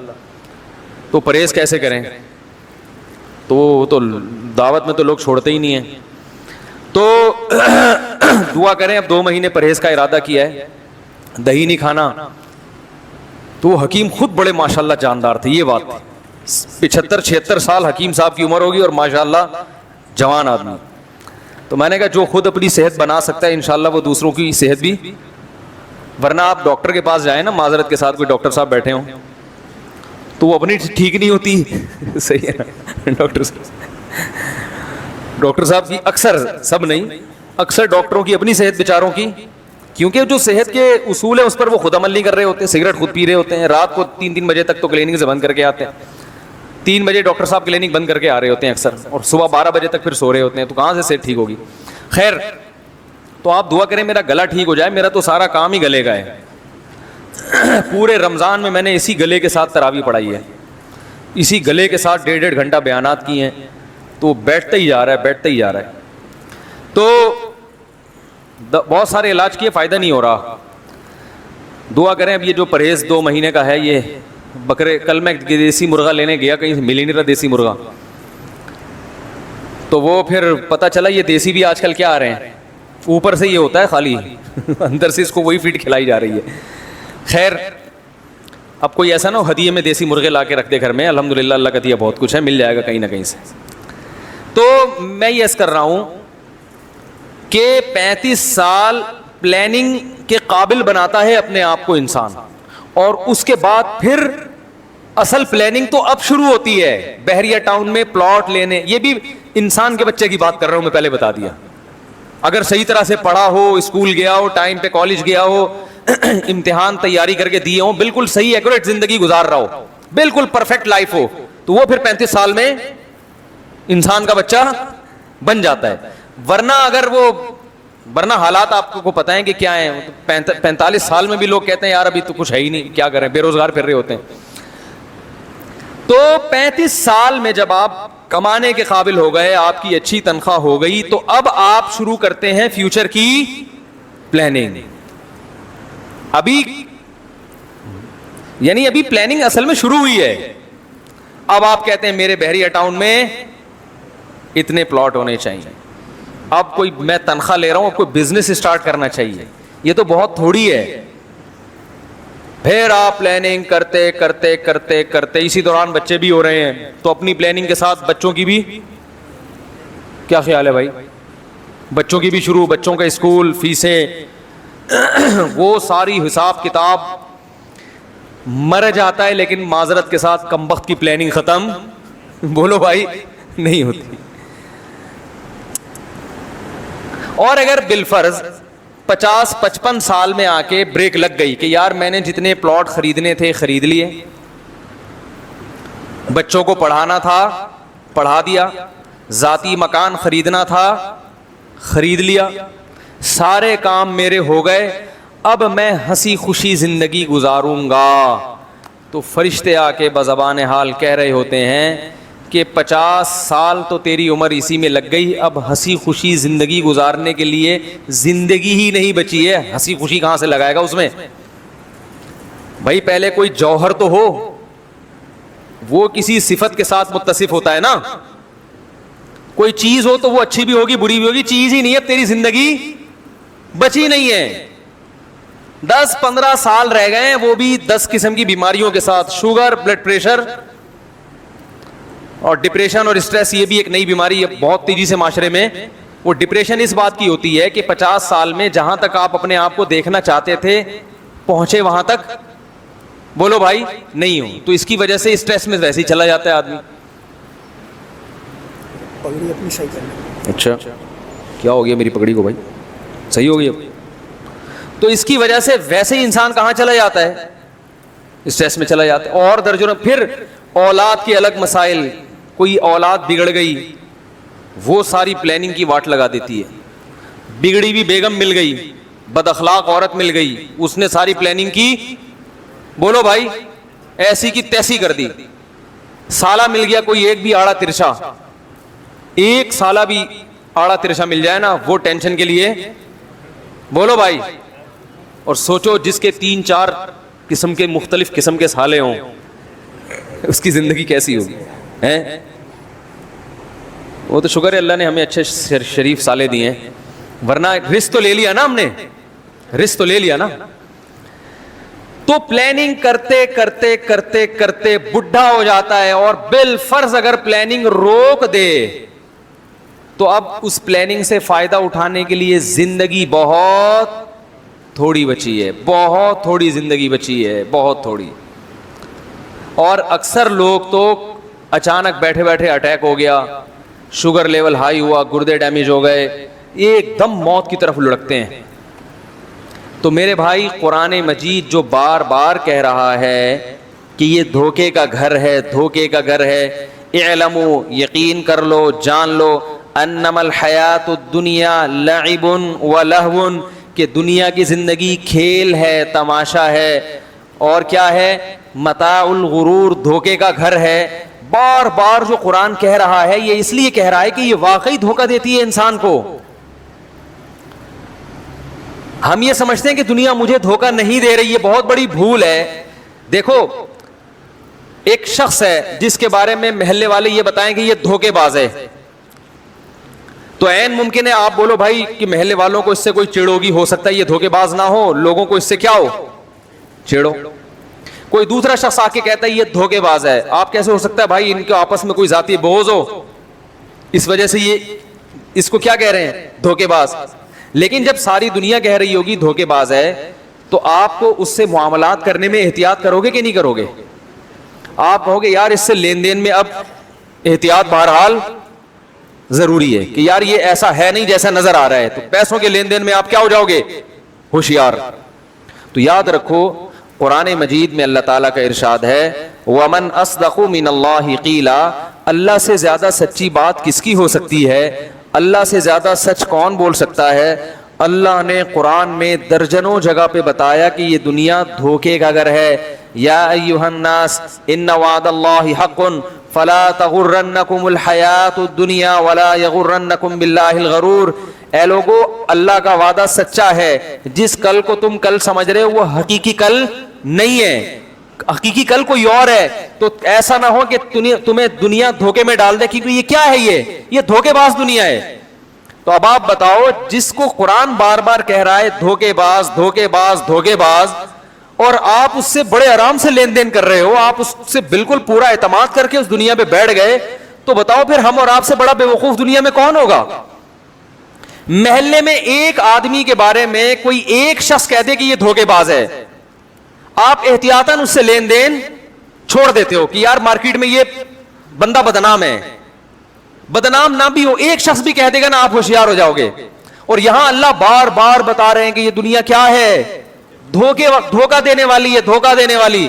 Speaker 2: تو پرہیز کیسے کریں؟ تو دعوت میں تو لوگ چھوڑتے ہی نہیں ہیں. تو دعا کریں. اب 2 مہینے پرہیز کا ارادہ کیا ہے, دہی نہیں کھانا. تو حکیم خود بڑے ماشاءاللہ جاندار تھے. یہ بات 75-76 سال حکیم صاحب کی عمر ہوگی اور ماشاءاللہ جوان آدمی. تو میں نے کہا جو خود اپنی صحت بنا سکتا ہے انشاءاللہ وہ دوسروں کی صحت بھی. ورنہ آپ ڈاکٹر کے پاس جائیں نا, معذرت کے ساتھ کوئی ڈاکٹر صاحب بیٹھے ہوں تو وہ اپنی ٹھیک نہیں ہوتی. صحیح ہے نا؟ ڈاکٹر صاحب کی اکثر, سب نہیں, اکثر ڈاکٹروں کی اپنی صحت بیچاروں کی, کیونکہ جو صحت کے اصول ہیں اس پر وہ خود عمل نہیں کر رہے ہوتے. سگریٹ خود پی رہے ہوتے ہیں, رات کو 3 بجے تک تو کلینک سے بند کر کے آتے ہیں. 3 بجے ڈاکٹر صاحب کلینک بند کر کے آ رہے ہوتے ہیں اکثر, اور صبح 12 بجے تک پھر سو رہے ہوتے ہیں. تو کہاں سے صحت ٹھیک ہوگی؟ خیر, تو آپ دعا کریں میرا گلا ٹھیک ہو جائے. میرا تو سارا کام ہی گلے کا ہے. پورے رمضان میں نے اسی گلے کے ساتھ تراویح پڑھائی ہے, اسی گلے کے ساتھ 1.5 گھنٹہ بیانات کیے ہیں. تو بیٹھتا ہی جا رہا ہے. تو بہت سارے علاج کیے, فائدہ نہیں ہو رہا. دعا کریں. اب یہ جو پرہیز 2 مہینے کا ہے, یہ بکرے, کل میں دیسی مرغا لینے گیا, کہیں مل ہی نہیں رہا دیسی مرغا. تو وہ پھر پتہ چلا یہ دیسی بھی آج کل کیا آ رہے ہیں, اوپر سے یہ ہوتا ہے خالی, اندر سے اس کو وہی فیڈ کھلائی جا رہی ہے. خیر, اب کوئی ایسا نہ ہو ہدیے میں دیسی مرغے لا کے رکھ دے گھر میں. الحمدللہ اللہ کا دیا بہت کچھ ہے, مل جائے گا کہیں نہ کہیں سے. تو میں یہ عرض کر رہا ہوں کہ 35 سال پلاننگ کے قابل بناتا ہے اپنے آپ کو انسان, اور اس کے بعد پھر اصل پلاننگ تو اب شروع ہوتی ہے. بحریہ ٹاؤن میں پلاٹ لینے, یہ بھی انسان کے بچے کی بات کر رہا ہوں میں, پہلے بتا دیا. اگر صحیح طرح سے پڑھا ہو, اسکول گیا ہو, ٹائم پہ کالج گیا ہو, امتحان تیاری کر کے دیے ہوں, بالکل صحیح ایکوریٹ زندگی گزار رہا ہو, بالکل پرفیکٹ لائف ہو, تو وہ پھر 35 سال میں انسان کا بچہ بن جاتا ہے. ورنہ حالات آپ کو پتہ ہیں کہ کیا ہیں. 45 سال میں بھی لوگ کہتے ہیں یار ابھی تو کچھ ہے ہی نہیں, کیا کریں, بے روزگار پھر رہے ہوتے ہیں. تو 35 سال میں جب آپ کمانے کے قابل ہو گئے, آپ کی اچھی تنخواہ ہو گئی, تو اب آپ شروع کرتے ہیں فیوچر کی پلاننگ. ابھی پلاننگ اصل میں شروع ہوئی ہے. اب آپ کہتے ہیں میرے بحریہ ٹاؤن میں اتنے پلاٹ ہونے چاہیے. اب کوئی, میں تنخواہ لے رہا ہوں, کوئی بزنس اسٹارٹ کرنا چاہیے. یہ تو بہت تھوڑی ہے. پھر آپ پلاننگ کرتے کرتے کرتے کرتے اسی دوران بچے بھی ہو رہے ہیں, تو اپنی پلاننگ کے ساتھ بچوں کی بھی, کیا خیال ہے بھائی, بچوں کی بھی شروع, بچوں کا اسکول, فیسیں, وہ ساری حساب کتاب, مر جاتا ہے لیکن معذرت کے ساتھ کم وقت کی پلاننگ ختم بولو بھائی نہیں ہوتی. اور اگر بالفرض 50-55 سال میں آ کے بریک لگ گئی کہ یار میں نے جتنے پلاٹ خریدنے تھے خرید لیے, بچوں کو پڑھانا تھا پڑھا دیا, ذاتی مکان خریدنا تھا خرید لیا, سارے کام میرے ہو گئے, اب میں ہنسی خوشی زندگی گزاروں گا, تو فرشتے آ کے بزبان حال کہہ رہے ہوتے ہیں کہ 50 سال تو تیری عمر اسی میں لگ گئی, اب ہنسی خوشی زندگی گزارنے کے لیے زندگی ہی نہیں بچی ہے, ہنسی خوشی کہاں سے لگائے گا اس میں؟ بھائی پہلے کوئی جوہر تو ہو, وہ کسی صفت کے ساتھ متصف ہوتا ہے نا, کوئی چیز ہو تو وہ اچھی بھی ہوگی بری بھی ہوگی, چیز ہی نہیں ہے, تیری زندگی بچی نہیں ہے. 10-15 سال رہ گئے ہیں, وہ بھی 10 قسم کی بیماریوں کے ساتھ, شوگر, بلڈ پریشر اور ڈپریشن اور اسٹریس, یہ بھی ایک نئی بیماری ہے بہت تیزی سے معاشرے میں. وہ ڈپریشن اس بات کی ہوتی ہے کہ 50 سال میں جہاں تک آپ اپنے آپ کو دیکھنا چاہتے تھے پہنچے وہاں تک بولو بھائی نہیں ہو, تو اس کی وجہ سے اسٹریس میں ویسے ہی چلا جاتا ہے آدمی.
Speaker 3: پگڑی اپنی صحیح کرنا.
Speaker 2: اچھا کیا ہو گیا میری پگڑی کو بھائی, صحیح ہو گئی اب؟ تو اس کی وجہ سے ویسے ہی انسان کہاں چلا جاتا ہے, اسٹریس میں چلا جاتا ہے. اور درجنوں پھر اولاد کے الگ مسائل, کوئی اولاد بگڑ گئی وہ ساری پلاننگ کی واٹ لگا دیتی ہے, بگڑی بھی بیگم مل گئی, بد اخلاق عورت مل گئی, اس نے ساری پلاننگ کی بولو بھائی ایسی کی تیسی کر دی. سالہ مل گیا کوئی ایک بھی آڑا ترچھا, ایک سالہ بھی آڑا ترچھا مل جائے نا وہ ٹینشن کے لیے بولو بھائی. اور سوچو جس کے 3-4 قسم کے مختلف قسم کے سالے ہوں اس کی زندگی کیسی ہوگی ہیں؟ وہ تو شکر ہے اللہ نے ہمیں اچھے شریف سالے دیے ہیں, ورنہ رزق تو لے لیا نا ہم نے, رزق تو لے لیا نا. تو پلاننگ کرتے کرتے کرتے کرتے بڈھا ہو جاتا ہے, اور بالفرض اگر پلاننگ روک دے تو اب اس پلاننگ سے فائدہ اٹھانے کے لیے زندگی بہت تھوڑی بچی ہے, بہت تھوڑی زندگی بچی ہے, بہت تھوڑی. اور اکثر لوگ تو اچانک بیٹھے بیٹھے اٹیک ہو گیا, شوگر لیول ہائی ہوا, گردے ڈیمیج ہو گئے, ایک دم موت کی طرف لڑکتے ہیں. تو میرے بھائی قرآن مجید جو بار بار کہہ رہا ہے کہ یہ دھوکے کا گھر ہے, دھوکے کا گھر ہے, اعلموا یقین کر لو, جان لو, انما الحیات الدنیا لعب ولہو, کہ دنیا کی زندگی کھیل ہے, تماشا ہے, اور کیا ہے, متاع الغرور, دھوکے کا گھر ہے. بار بار جو قرآن کہہ رہا ہے یہ اس لیے کہہ رہا ہے کہ یہ واقعی دھوکہ دیتی ہے انسان کو. ہم یہ سمجھتے ہیں کہ دنیا مجھے دھوکہ نہیں دے رہی, یہ بہت بڑی بھول ہے. دیکھو ایک شخص ہے جس کے بارے میں محلے والے یہ بتائیں کہ یہ دھوکے باز ہے, تو عین ممکن ہے آپ بولو بھائی کہ محلے والوں کو اس سے کوئی چڑ ہوگی, ہو سکتا ہے یہ دھوکے باز نہ ہو, لوگوں کو اس سے کیا ہو, چھیڑو. کوئی دوسرا شخص آ کے کہتا ہے یہ دھوکے باز ہے, آپ کیسے ہو سکتا ہے بھائی ان کے آپس میں کوئی ذاتی بغض ہو, اس وجہ سے یہ اس کو کیا کہہ رہے ہیں, دھوکے باز. لیکن جب ساری دنیا کہہ رہی ہوگی دھوکے باز ہے تو آپ کو اس سے معاملات کرنے میں احتیاط کرو گے کہ نہیں کرو گے؟ آپ کہو گے یار اس سے لین دین میں اب احتیاط بہرحال ضروری ہے کہ یار یہ ایسا ہے نہیں جیسا نظر آ رہا ہے, تو پیسوں کے لین دین میں آپ کیا ہو جاؤ گے, ہوشیار. تو یاد رکھو قرآن مجید میں اللہ تعالیٰ کا ارشاد ہے وَمَنْ أَصْدَقُ مِنَ اللَّهِ قِيلًا, اللہ سے زیادہ سچی بات کس کی ہو سکتی ہے, اللہ سے زیادہ سچ کون بول سکتا ہے. اللہ نے قرآن میں درجنوں جگہ پہ بتایا کہ یہ دنیا دھوکے کا گھر ہے. یا ایھا الناس ان وعد اللہ حق فلا تغرنکم الحیات الدنیا ولا یغرنکم باللہ الغرور. اے لوگو اللہ کا وعدہ سچا ہے, جس کل کو تم کل سمجھ رہے ہو وہ حقیقی کل نہیں ہے, حقیقی کل کوئی اور ہے. تو ایسا نہ ہو کہ تمہیں دنیا دھوکے میں ڈال دے کیونکہ یہ کیا ہے, یہ دھوکے باز دنیا ہے. تو اب آپ بتاؤ جس کو قرآن بار بار کہہ رہا ہے دھوکے باز دھوکے باز دھوکے باز, اور آپ اس سے بڑے آرام سے لین دین کر رہے ہو, آپ اس سے بالکل پورا اعتماد کر کے اس دنیا پہ بیٹھ گئے, تو بتاؤ پھر ہم اور آپ سے بڑا بے وقوف دنیا میں کون ہوگا؟ محلے میں ایک آدمی کے بارے میں کوئی ایک شخص کہہ دے کہ یہ دھوکے باز ہے, آپ احتیاطاً اس سے لین دین چھوڑ دیتے ہو کہ یار مارکیٹ میں یہ بندہ بدنام ہے. بدنام نہ بھی ہو, ایک شخص بھی کہہ دے گا نا, آپ ہوشیار ہو جاؤ گے. اور یہاں اللہ بار بار بتا رہے ہیں کہ یہ دنیا کیا ہے, دھوکہ دینے والی ہے, دھوکہ دینے والی.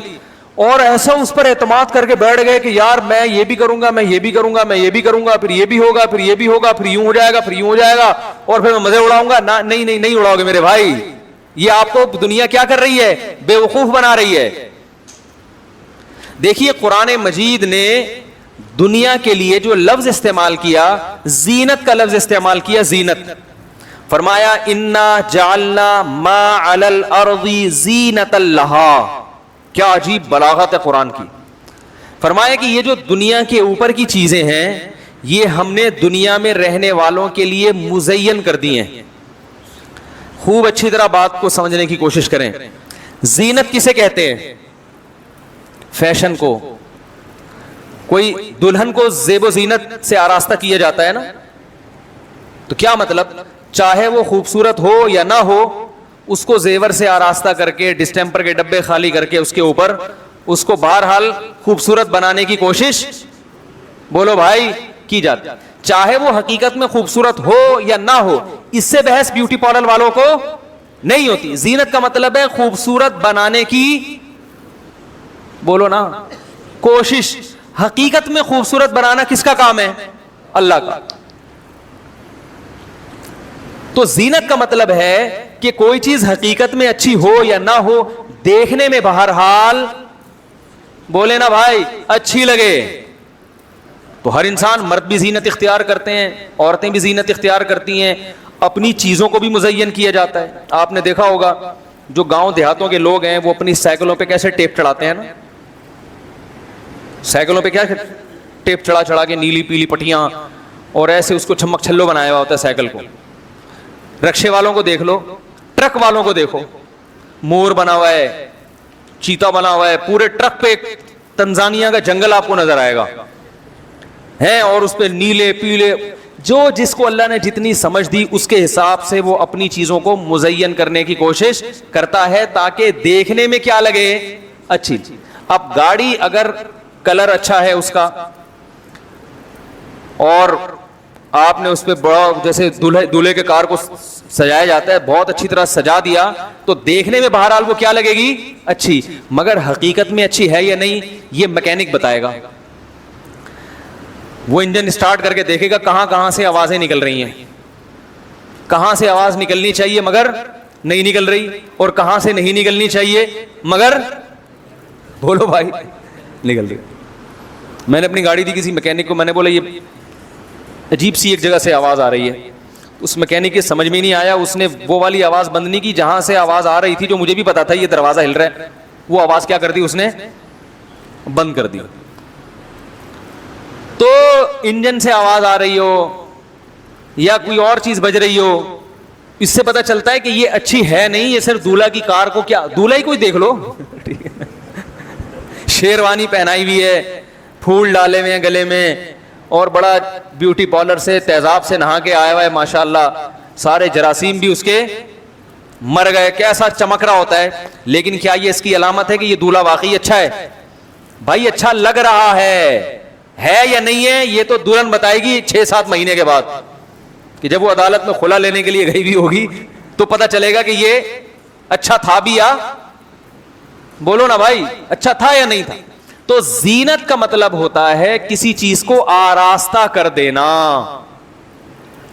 Speaker 2: اور ایسا اس پر اعتماد کر کے بیٹھ گئے کہ یار میں یہ بھی کروں گا, میں یہ بھی کروں گا, میں یہ بھی کروں گا, پھر یہ بھی ہوگا, پھر یہ بھی ہوگا, پھر یوں ہو جائے گا, پھر یوں ہو جائے گا, اور پھر میں مزے اڑاؤں گا. نہیں نہیں نہیں اڑاؤ گے میرے بھائی. یہ آپ کو دنیا کیا کر رہی ہے, بے وقوف بنا رہی ہے. دیکھیے قرآن مجید نے دنیا کے لیے جو لفظ استعمال کیا, زینت کا لفظ استعمال کیا, زینت. فرمایا انا جعلنا ما علی الارض زینۃ لہا. کیا عجیب بلاغت ہے قرآن کی. فرمایا کہ یہ جو دنیا کے اوپر کی چیزیں ہیں یہ ہم نے دنیا میں رہنے والوں کے لیے مزین کر دی ہیں. خوب اچھی طرح بات کو سمجھنے کی کوشش کریں. زینت کسے کہتے ہیں؟ فیشن کو. کوئی دلہن کو زیب و زینت سے آراستہ کیا جاتا ہے نا, تو کیا مطلب, چاہے وہ خوبصورت ہو یا نہ ہو, اس کو زیور سے آراستہ کر کے, ڈسٹمپر کے ڈبے خالی کر کے اس کے اوپر اس کو بہرحال خوبصورت بنانے کی کوشش, بولو بھائی, کی جاتی. چاہے وہ حقیقت میں خوبصورت ہو یا نہ ہو, اس سے بحث بیوٹی پارلر والوں کو نہیں ہوتی. زینت کا مطلب ہے خوبصورت بنانے کی, بولو نا, کوشش. حقیقت میں خوبصورت بنانا کس کا کام ہے؟ اللہ کا. تو زینت کا مطلب ہے کہ کوئی چیز حقیقت میں اچھی ہو یا نہ ہو, دیکھنے میں بہرحال, بولے نا بھائی, اچھی لگے. تو ہر انسان, مرد بھی زینت اختیار کرتے ہیں, عورتیں بھی زینت اختیار کرتی ہیں, اپنی چیزوں کو بھی مزین کیا جاتا ہے. آپ نے دیکھا ہوگا جو گاؤں دیہاتوں کے لوگ ہیں وہ اپنی سائیکلوں پہ کیسے ٹیپ چڑھاتے ہیں نا, سائیکلوں پہ کیا ٹیپ چڑھا چڑھا کے نیلی پیلی پٹیاں, اور ایسے اس کو چھمک چھلو بنایا ہوا ہوتا ہے سائیکل کو. رکشے والوں کو دیکھ لو, ٹرک والوں کو دیکھو, مور بنا ہوا ہے, چیتا بنا ہوا ہے, پورے ٹرک پہ تنزانیہ کا جنگل آپ کو نظر آئے گا ہے, اور اس پہ نیلے پیلے, جو جس کو اللہ نے جتنی سمجھ دی اس کے حساب سے وہ اپنی چیزوں کو مزین کرنے کی کوشش کرتا ہے تاکہ دیکھنے میں کیا لگے, اچھی. اب گاڑی اگر کلر اچھا ہے اس کا, اور آپ نے اس پہ بڑا, جیسے دولہے کے کار کو سجایا جاتا ہے, بہت اچھی طرح سجا دیا, تو دیکھنے میں بہرحال وہ کیا لگے گی, اچھی. مگر حقیقت میں اچھی ہے یا نہیں یہ میکینک بتائے گا. وہ انجن اسٹارٹ کر کے دیکھے گا کہاں کہاں سے آوازیں نکل رہی ہیں, کہاں سے آواز نکلنی چاہیے مگر نہیں نکل رہی, اور کہاں سے نہیں نکلنی چاہیے مگر, بولو بھائی, نکل رہی. میں نے اپنی گاڑی دی کسی میکینک کو, میں نے بولا یہ عجیب سی ایک جگہ سے آواز آ رہی ہے. اس میکینک کے سمجھ میں نہیں آیا, اس نے وہ والی آواز بند نہیں کی جہاں سے آواز آ رہی تھی, جو مجھے بھی پتا تھا یہ دروازہ ہل رہا ہے, وہ آواز کیا کر دی اس نے, بند کر دی. تو انجن سے آواز آ رہی ہو یا کوئی اور چیز بج رہی ہو, اس سے پتا چلتا ہے کہ یہ اچھی ہے نہیں, یہ صرف دولہا کی کار کو, کیا دولہا ہی کوئی دیکھ لو, شیروانی پہنائی ہوئی ہے, پھول ڈالے ہوئے ہیں گلے میں, اور بڑا بیوٹی پارلر سے تیزاب سے نہا کے آیا ہوا ہے ماشاءاللہ, سارے جراثیم بھی اس کے مر گئے, کیسا چمک رہا ہوتا ہے. لیکن کیا یہ اس کی علامت ہے کہ یہ دولہا واقعی اچھا ہے؟ بھائی اچھا لگ رہا ہے یا نہیں ہے یہ تو دلہن بتائے گی 6-7 مہینے کے بعد, کہ جب وہ عدالت میں خلا لینے کے لیے گئی بھی ہوگی تو پتہ چلے گا کہ یہ اچھا تھا بھی یا, بولو نا بھائی, اچھا تھا یا نہیں تھا. تو زینت کا مطلب ہوتا ہے کسی چیز کو آراستہ کر دینا.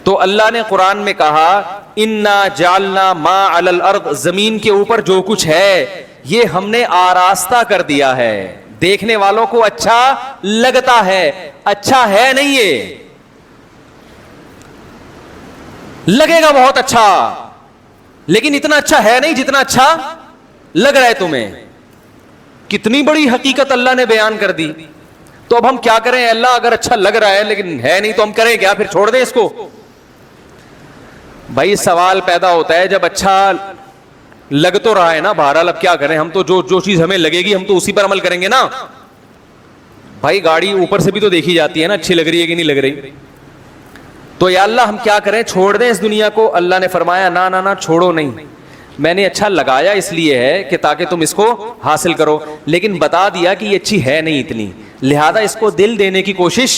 Speaker 2: تو اللہ نے قرآن میں کہا انا جعلنا ما علی الارض, زمین کے اوپر جو کچھ ہے یہ ہم نے آراستہ کر دیا ہے, دیکھنے والوں کو اچھا لگتا ہے. اچھا ہے نہیں, یہ لگے گا بہت اچھا, لیکن اتنا اچھا ہے نہیں جتنا اچھا لگ رہا ہے تمہیں. کتنی بڑی حقیقت اللہ نے بیان کر دی. تو اب ہم کیا کریں, اللہ اگر اچھا لگ رہا ہے لیکن ہے نہیں تو ہم کریں کیا, پھر چھوڑ دیں اس کو؟ بھائی سوال پیدا ہوتا ہے جب اچھا لگ تو رہا ہے نا, بہرحال اب کیا کریں, ہم تو جو چیز ہمیں لگے گی ہم تو اسی پر عمل کریں گے نا. بھائی گاڑی اوپر سے بھی تو دیکھی جاتی ہے نا, اچھی لگ رہی ہے کہ نہیں لگ رہی. تو یا اللہ ہم کیا کریں, چھوڑ دیں اس دنیا کو؟ اللہ نے فرمایا نہ چھوڑو نہیں, میں نے اچھا لگایا اس لیے ہے کہ تاکہ تم اس کو حاصل کرو، لیکن بتا دیا کہ یہ اچھی ہے نہیں اتنی، لہذا اس کو دل دینے کی کوشش